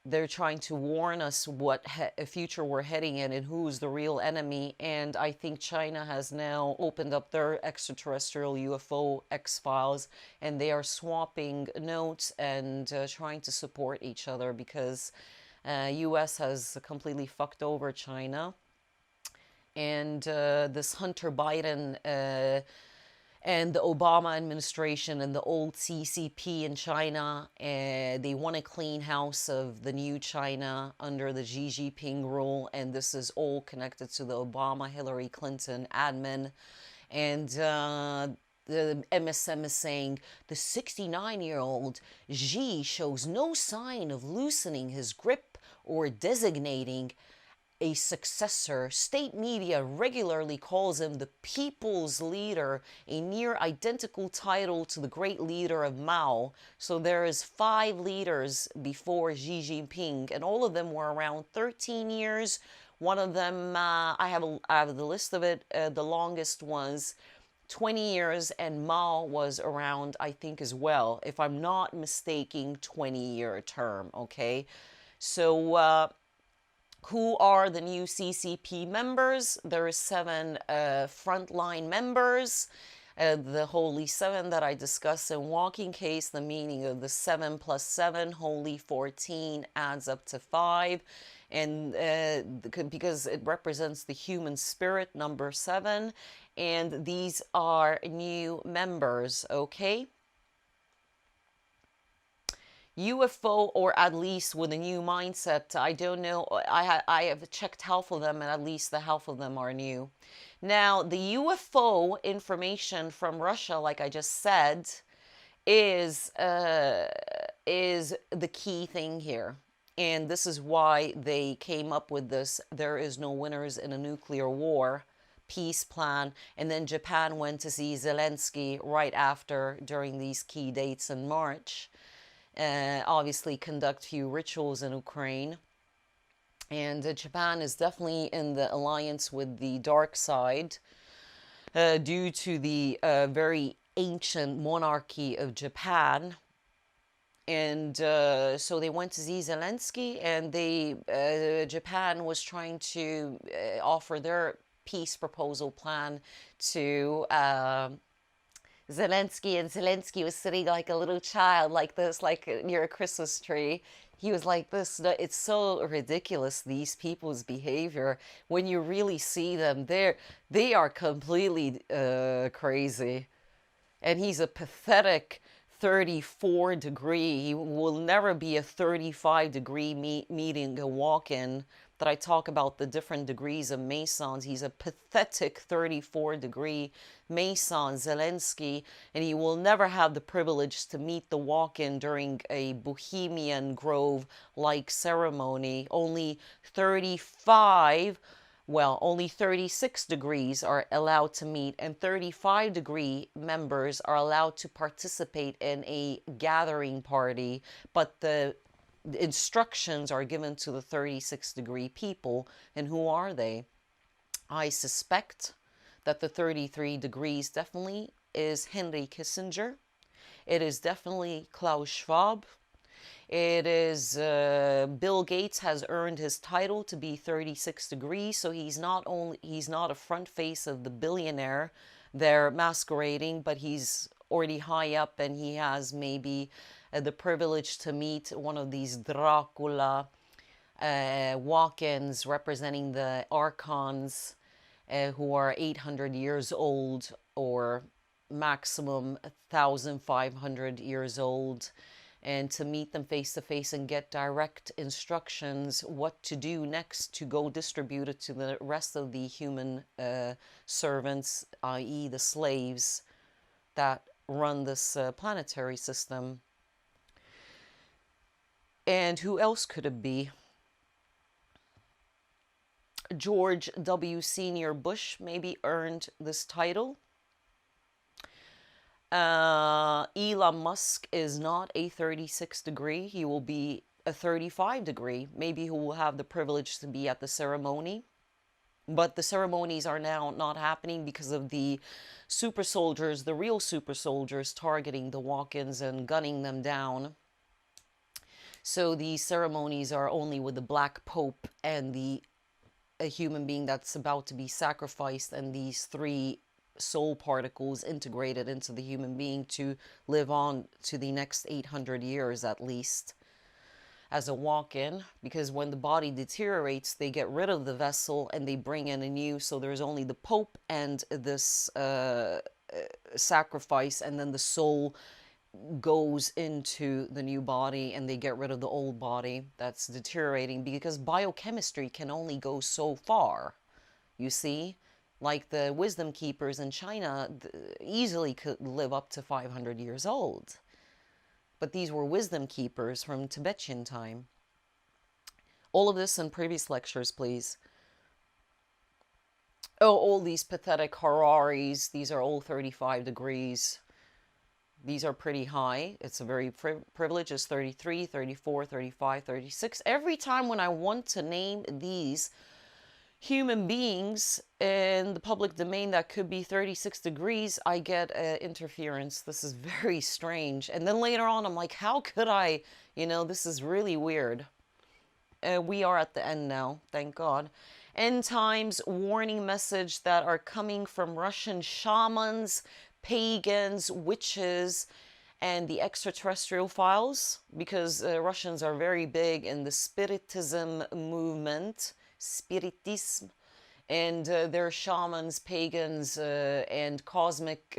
They're trying to warn us what future we're heading in and who's the real enemy. And I think China has now opened up their extraterrestrial UFO X-Files, and they are swapping notes and trying to support each other because US has completely fucked over China. And this Hunter Biden And the Obama administration and the old CCP in China, they want a clean house of the new China under the Xi Jinping rule. And this is all connected to the Obama Hillary Clinton admin. And the MSM is saying the 69-year-old Xi shows no sign of loosening his grip or designating a successor. State media regularly calls him the people's leader, a near identical title to the great leader of Mao. So there is 5 leaders before Xi Jinping, and all of them were around 13 years. One of them, I have the list of it. The longest was 20 years, and Mao was around, I think, as well, if I'm not mistaking, 20-year term. Okay, so who are the new CCP members? There are 7 frontline members. The Holy 7 that I discussed in Walking Case, the meaning of the 7 plus 7, Holy 14, adds up to 5. And because it represents the human spirit, number 7. And these are new members, okay? UFO, or at least with a new mindset. I don't know. I have checked half of them, and at least the half of them are new. Now, the UFO information from Russia, like I just said, is the key thing here. And this is why they came up with this "there is no winners in a nuclear war" peace plan. And then Japan went to see Zelensky right after, during these key dates in March. Obviously conduct few rituals in Ukraine. And Japan is definitely in the alliance with the dark side due to the very ancient monarchy of Japan. And so they went to see Zelensky, and Japan was trying to offer their peace proposal plan to Zelensky, and Zelensky was sitting like a little child, like this, like near a Christmas tree. He was like this. It's so ridiculous, these people's behavior. When you really see them, they are completely crazy. And he's a pathetic 34 degree. He will never be a 35 degree meeting, a walk-in that I talk about the different degrees of Masons. He's a pathetic 34 degree Mason, Zelensky, and he will never have the privilege to meet the walk-in during a Bohemian Grove-like ceremony. Only 36 degrees are allowed to meet, and 35 degree members are allowed to participate in a gathering party, but the instructions are given to the 36 degree people. And who are they? I suspect that the 33 degrees definitely is Henry Kissinger. It is definitely Klaus Schwab. It is Bill Gates has earned his title to be 36 degrees, so he's not a front face of the billionaire they're masquerading, but he's already high up, and he has maybe the privilege to meet one of these Dracula walk-ins representing the archons who are 800 years old or maximum 1,500 years old, and to meet them face to face and get direct instructions what to do next to go distribute it to the rest of the human servants, i.e. the slaves that run this planetary system. And who else could it be? George W. Senior Bush maybe earned this title. Elon Musk is not a 36 degree. He will be a 35 degree. Maybe he will have the privilege to be at the ceremony. But the ceremonies are now not happening because of the super soldiers, the real super soldiers, targeting the walk-ins and gunning them down. So these ceremonies are only with the Black Pope and a human being that's about to be sacrificed, and these 3 soul particles integrated into the human being to live on to the next 800 years at least as a walk-in. Because when the body deteriorates, they get rid of the vessel and they bring in a new. So there's only the Pope and this sacrifice, and then the soul goes into the new body and they get rid of the old body that's deteriorating, because biochemistry can only go so far, you see. Like the wisdom keepers in China easily could live up to 500 years old, but these were wisdom keepers from Tibetan time. All of this in previous lectures, please. Oh, all these pathetic Hararis, these are all 35 degrees. These are pretty high. It's a very privilege. It's 33, 34, 35, 36. Every time when I want to name these human beings in the public domain that could be 36 degrees, I get interference. This is very strange. And then later on, I'm like, how could I? This is really weird. We are at the end now, thank God. End times warning message that are coming from Russian shamans, pagans, witches, and the extraterrestrial files, because Russians are very big in the spiritism movement, spiritism, and their shamans, pagans, and cosmic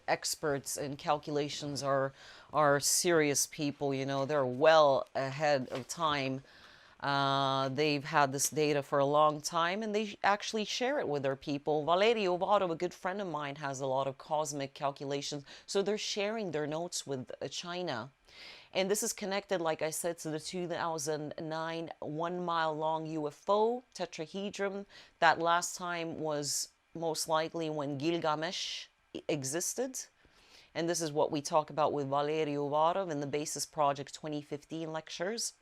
experts in calculations are serious people. They're well ahead of time. They've had this data for a long time, and they actually share it with their people. Valerio Votto, a good friend of mine, has a lot of cosmic calculations, so they're sharing their notes with China. And this is connected, like I said, to the 2009 1-mile-long UFO tetrahedron. That last time was most likely when Gilgamesh existed. And this is what we talk about with Valerio Votto in the Basis Project 2015 lectures.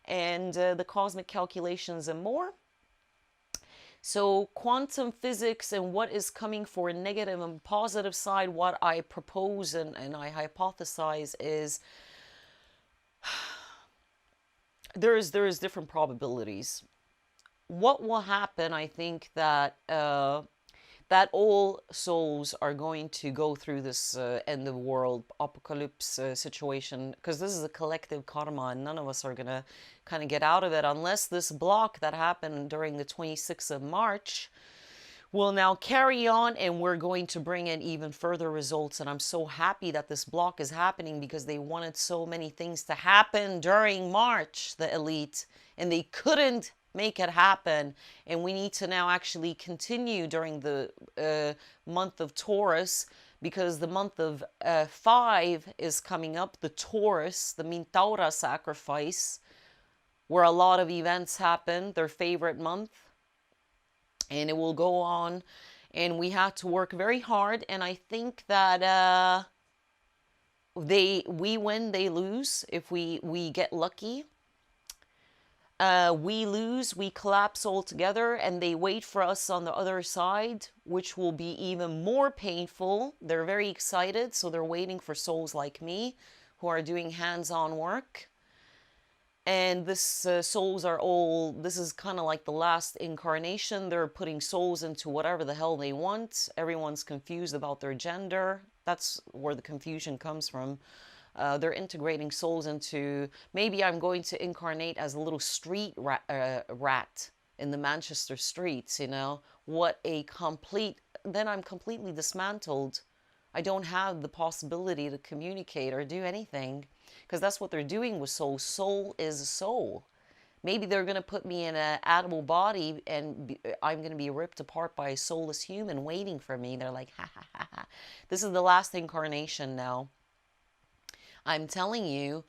And the cosmic calculations and more. So quantum physics and what is coming for a negative and positive side, what I propose and I hypothesize is there is different probabilities. What will happen, I think, that that all souls are going to go through this end of world apocalypse situation, because this is a collective karma and none of us are going to kind of get out of it unless this block that happened during the 26th of March will now carry on, and we're going to bring in even further results. And I'm so happy that this block is happening, because they wanted so many things to happen during March, the elite, and they couldn't make it happen. And we need to now actually continue during the month of Taurus, because the month of 5 is coming up, the Taurus, the Mintaura sacrifice, where a lot of events happen, their favorite month. And it will go on, and we have to work very hard. And I think that we win, they lose. If we get lucky, we lose, we collapse all together, and they wait for us on the other side, which will be even more painful. They're very excited, so they're waiting for souls like me who are doing hands-on work. And this souls are all, this is kind of like the last incarnation. They're putting souls into whatever the hell they want. Everyone's confused about their gender. That's where the confusion comes from. They're integrating souls into, maybe I'm going to incarnate as a little street rat in the Manchester streets, What a complete, then I'm completely dismantled. I don't have the possibility to communicate or do anything. Because that's what they're doing with soul. Soul is a soul. Maybe they're going to put me in an animal body and I'm going to be ripped apart by a soulless human waiting for me. They're like, ha, ha, ha, ha. This is the last incarnation now. I'm telling you,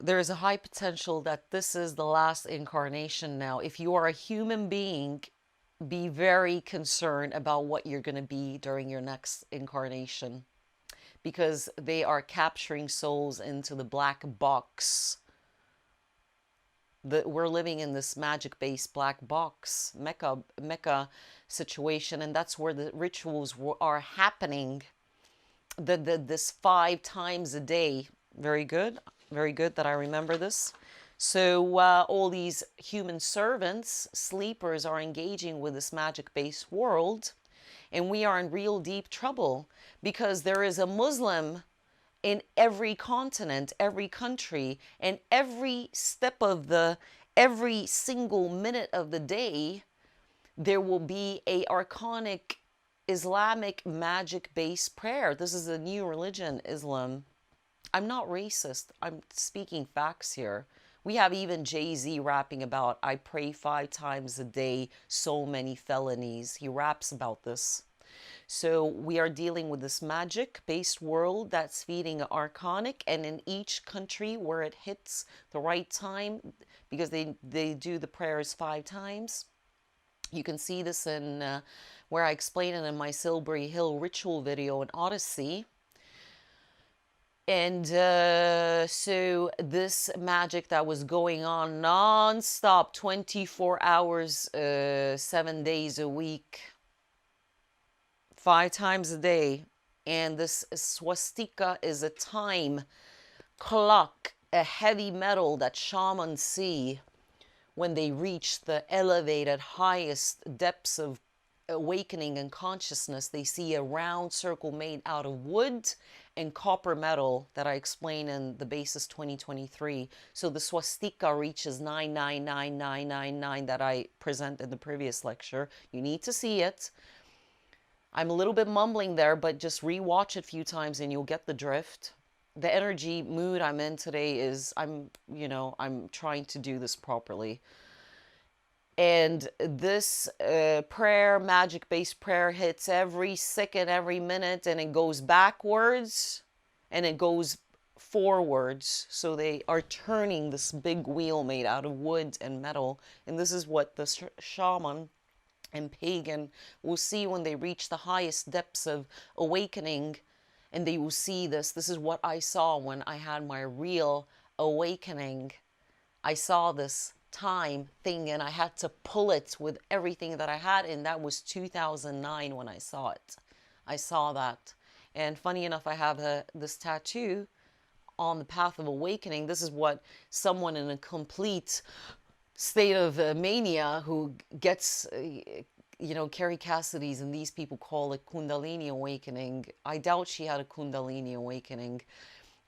there is a high potential that this is the last incarnation now. If you are a human being, be very concerned about what you're going to be during your next incarnation. Because they are capturing souls into the black box. We're living in this magic-based black box, Mecca situation, and that's where the rituals are happening. This 5 times a day. Very good that I remember this. So all these human servants, sleepers, are engaging with this magic-based world. And we are in real deep trouble, because there is a Muslim in every continent, every country, and every step of every single minute of the day, there will be a archonic Islamic magic-based prayer. This is a new religion, Islam. I'm not racist. I'm speaking facts here. We have even Jay-Z rapping about, I pray 5 times a day, so many felonies. He raps about this. So we are dealing with this magic-based world that's feeding archonic, and in each country where it hits the right time, because they do the prayers 5 times. You can see this in where I explain it in my Silbury Hill ritual video in Odyssey. And so this magic that was going on non-stop, 24 hours, 7 days a week, 5 times a day. And this swastika is a time clock, a heavy metal that shamans see when they reach the elevated, highest depths of awakening and consciousness. They see a round circle made out of wood and copper metal that I explain in the Basis 2023. So the swastika reaches 9999999 that I present in the previous lecture. You need to see it. I'm a little bit mumbling there, but just rewatch it a few times and you'll get the drift. The energy mood I'm in today is I'm trying to do this properly. And this prayer, magic-based prayer, hits every second, every minute, and it goes backwards and it goes forwards. So they are turning this big wheel made out of wood and metal. And this is what the shaman and pagan will see when they reach the highest depths of awakening. And they will see this. This is what I saw when I had my real awakening. I saw this time thing and I had to pull it with everything that I had, and that was 2009 when I saw it. I saw that. And funny enough, I have this tattoo on the path of awakening. This is what someone in a complete state of mania who gets Carrie Cassidy's and these people call it Kundalini awakening. I doubt she had a Kundalini awakening,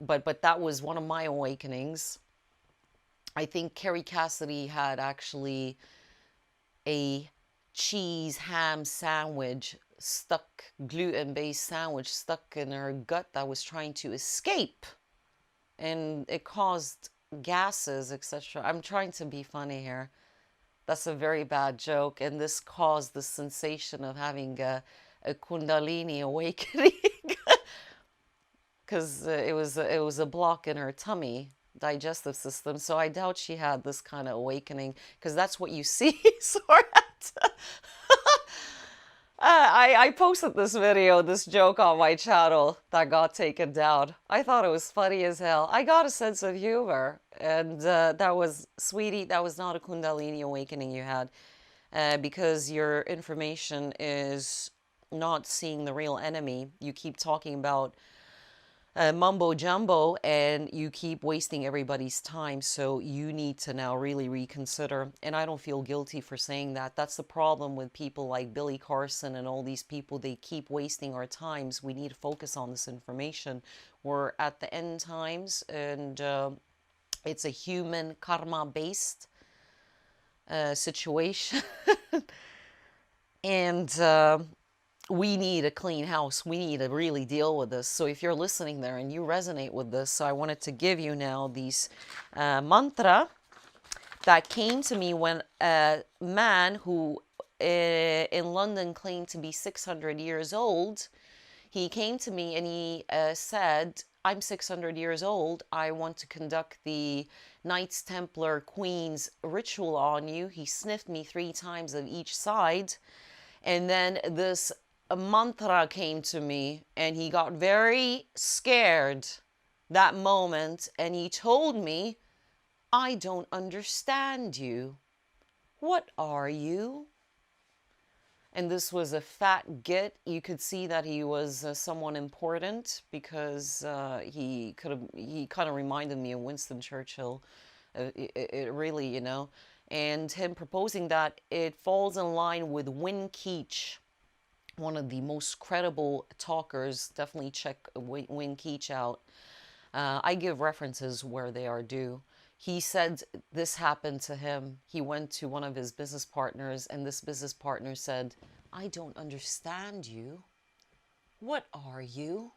but that was one of my awakenings. I think Carrie Cassidy had actually a cheese ham sandwich stuck, gluten-based sandwich stuck in her gut that was trying to escape, and it caused gases, etc. I'm trying to be funny here. That's a very bad joke, and this caused the sensation of having a Kundalini awakening because it was a block in her tummy digestive system. So I doubt she had this kind of awakening, because that's what you see. Sort of. I posted this video, this joke on my channel that got taken down. I thought it was funny as hell. I got a sense of humor, and that was, sweetie, that was not a Kundalini awakening you had, because your information is not seeing the real enemy. You keep talking about mumbo jumbo and you keep wasting everybody's time. So you need to now really reconsider. And I don't feel guilty for saying that. That's the problem with people like Billy Carson and all these people. They keep wasting our times. We need to focus on this information. We're at the end times, and it's a human karma based situation. And we need a clean house. We need to really deal with this. So if you're listening there and you resonate with this, so I wanted to give you now these mantra that came to me when a man who in London claimed to be 600 years old, he came to me and he said, I'm 600 years old. I want to conduct the Knights Templar Queen's ritual on you. He sniffed me 3 times of each side. And then this mantra came to me, and he got very scared that moment, and he told me, I don't understand you. What are you? And this was a fat git. You could see that he was someone important, because he kind of reminded me of Winston Churchill. It really, and him proposing that, it falls in line with Win Keach, one of the most credible talkers. Definitely check Win Keach out. I give references where they are due. He said this happened to him. He went to one of his business partners, and this business partner said, I don't understand you. What are you?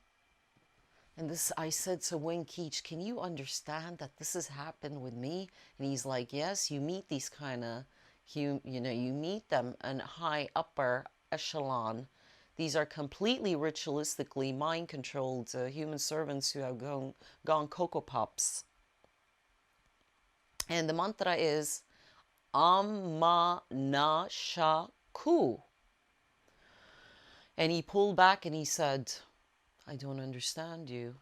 And this, I said to Wayne Keach, can you understand that this has happened with me? And he's like, yes, you meet these kind of, you meet them in high upper echelon. These are completely ritualistically mind-controlled human servants who have gone Cocoa Pops. And the mantra is Ammanashaku. And he pulled back and he said, I don't understand you.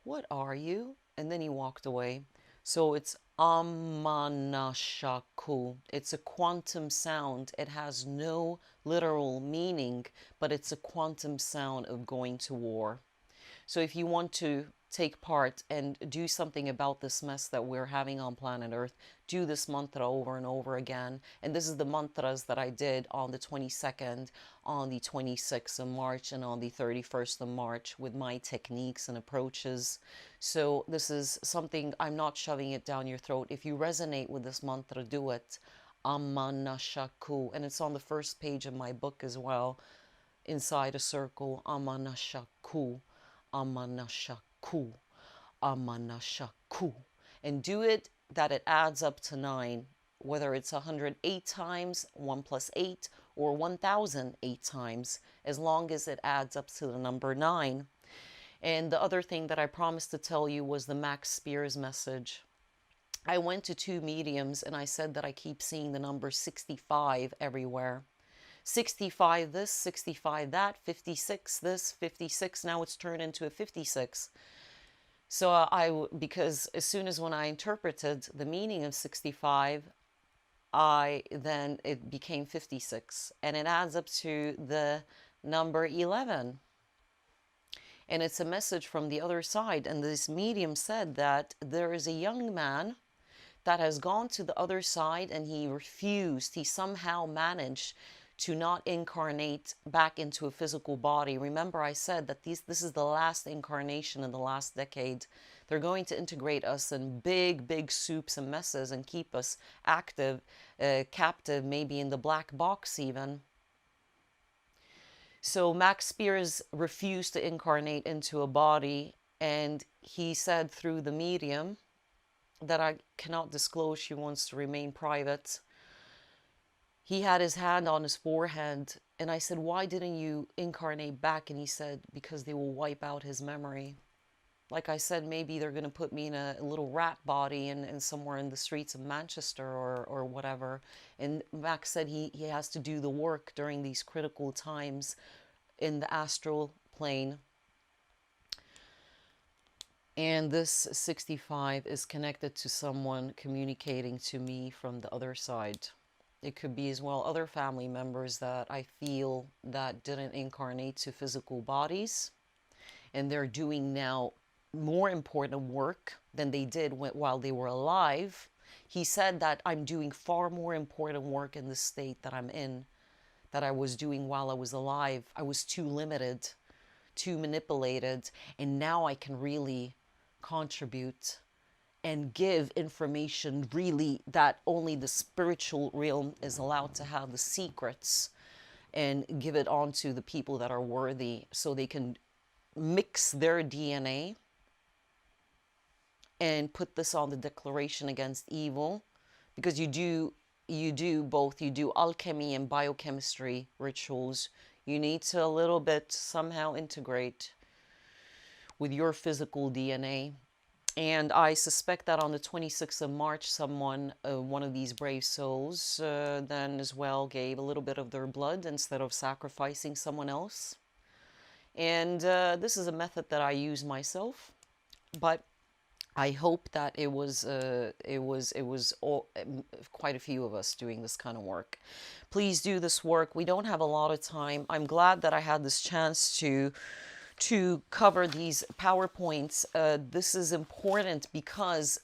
What are you? And then he walked away. So it's Ammanashaku. It's a quantum sound. It has no literal meaning, but it's a quantum sound of going to war. So if you want to take part and do something about this mess that we're having on planet Earth, do this mantra over and over again. And this is the mantras that I did on the 22nd, on the 26th of March, and on the 31st of March with my techniques and approaches. So this is something, I'm not shoving it down your throat. If you resonate with this mantra, do it. Ammanashaku. And it's on the first page of my book as well, inside a circle. Ammanashaku. Ammanashaku, Ammanashaku. And do it that it adds up to 9, whether it's 108 times, 1 plus 8, or 1008 times, as long as it adds up to the number 9. And the other thing that I promised to tell you was the Max Spears message. I went to 2 mediums and I said that I keep seeing the number 65 everywhere. 65 this, 65 that, 56 this, 56, now it's turned into a 56. So because as soon as when I interpreted the meaning of 65, then it became 56. And it adds up to the number 11. And it's a message from the other side. And this medium said that there is a young man that has gone to the other side and he refused. He somehow managed to not incarnate back into a physical body. Remember I said that this is the last incarnation in the last decade. They're going to integrate us in big, big soups and messes and keep us active, captive, maybe in the black box even. So Max Spears refused to incarnate into a body, and he said through the medium that I cannot disclose, she wants to remain private. He had his hand on his forehead, and I said, why didn't you incarnate back? And he said, because they will wipe out his memory. Like I said, maybe they're going to put me in a little rat body and somewhere in the streets of Manchester or whatever. And Max said he has to do the work during these critical times in the astral plane. And this 65 is connected to someone communicating to me from the other side. It could be as well other family members that I feel that didn't incarnate to physical bodies, and they're doing now more important work than they did while they were alive. He said that I'm doing far more important work in the state that I'm in that I was doing while I was alive. I was too limited, too manipulated, and now I can really contribute and give information really that only the spiritual realm is allowed to have the secrets, and give it on to the people that are worthy so they can mix their DNA and put this on the declaration against evil, because you do both. You do alchemy and biochemistry rituals. You need to a little bit somehow integrate with your physical DNA. And I suspect that on the 26th of March, someone, one of these brave souls, then as well gave a little bit of their blood instead of sacrificing someone else. And this is a method that I use myself, but I hope that it was quite a few of us doing this kind of work. Please do this work. We don't have a lot of time. I'm glad that I had this chance to cover these PowerPoints. This is important because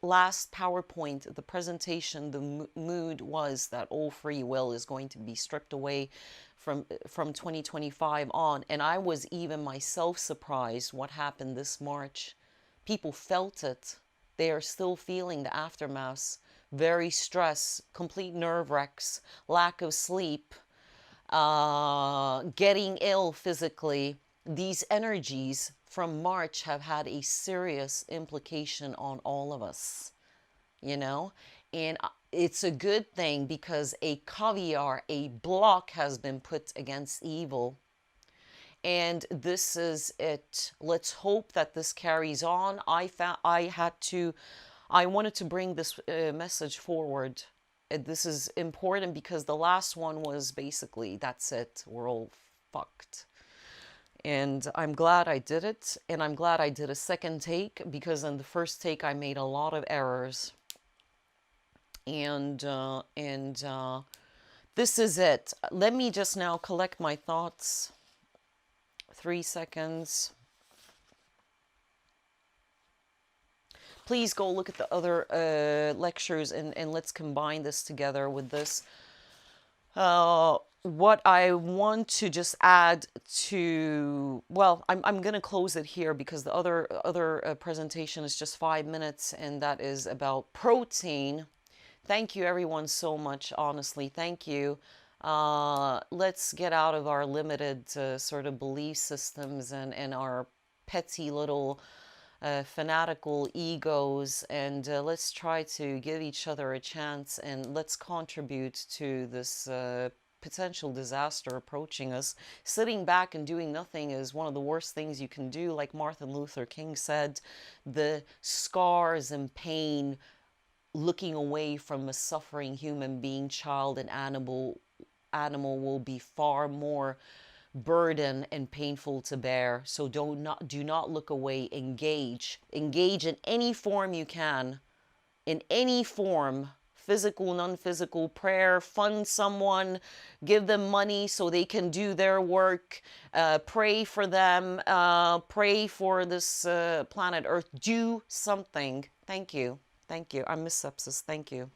last PowerPoint, the presentation, the mood was that all free will is going to be stripped away from 2025 on. And I was even myself surprised what happened this March. People felt it. They are still feeling the aftermath. Very stressed, complete nerve wrecks, lack of sleep, getting ill physically, these energies from March have had a serious implication on all of us, you know? And it's a good thing because a caviar, a block has been put against evil. And this is it. Let's hope that this carries on. I wanted to bring this message forward. This is important because the last one was basically, that's it, we're all fucked. And I'm glad I did it. And I'm glad I did a second take because in the first take I made a lot of errors. And this is it. Let me just now collect my thoughts. 3 seconds. Please go look at the other lectures and let's combine this together with this. What I want to just add to, well, I'm going to close it here because the other presentation is just 5 minutes, and that is about protein. Thank you everyone so much, honestly, thank you. Let's get out of our limited sort of belief systems and our petty little fanatical egos, and let's try to give each other a chance, and let's contribute to this potential disaster approaching us. Sitting back and doing nothing is one of the worst things you can do. Like Martin Luther King said, the scars and pain looking away from a suffering human being, child, and animal will be far more burden and painful to bear. So do not look away. Engage in any form you can, in any form, physical, non-physical. Prayer, fund someone, give them money so they can do their work, pray for them, pray for this planet Earth. Do something. Thank you. I'm Miss Sepsis. Thank you.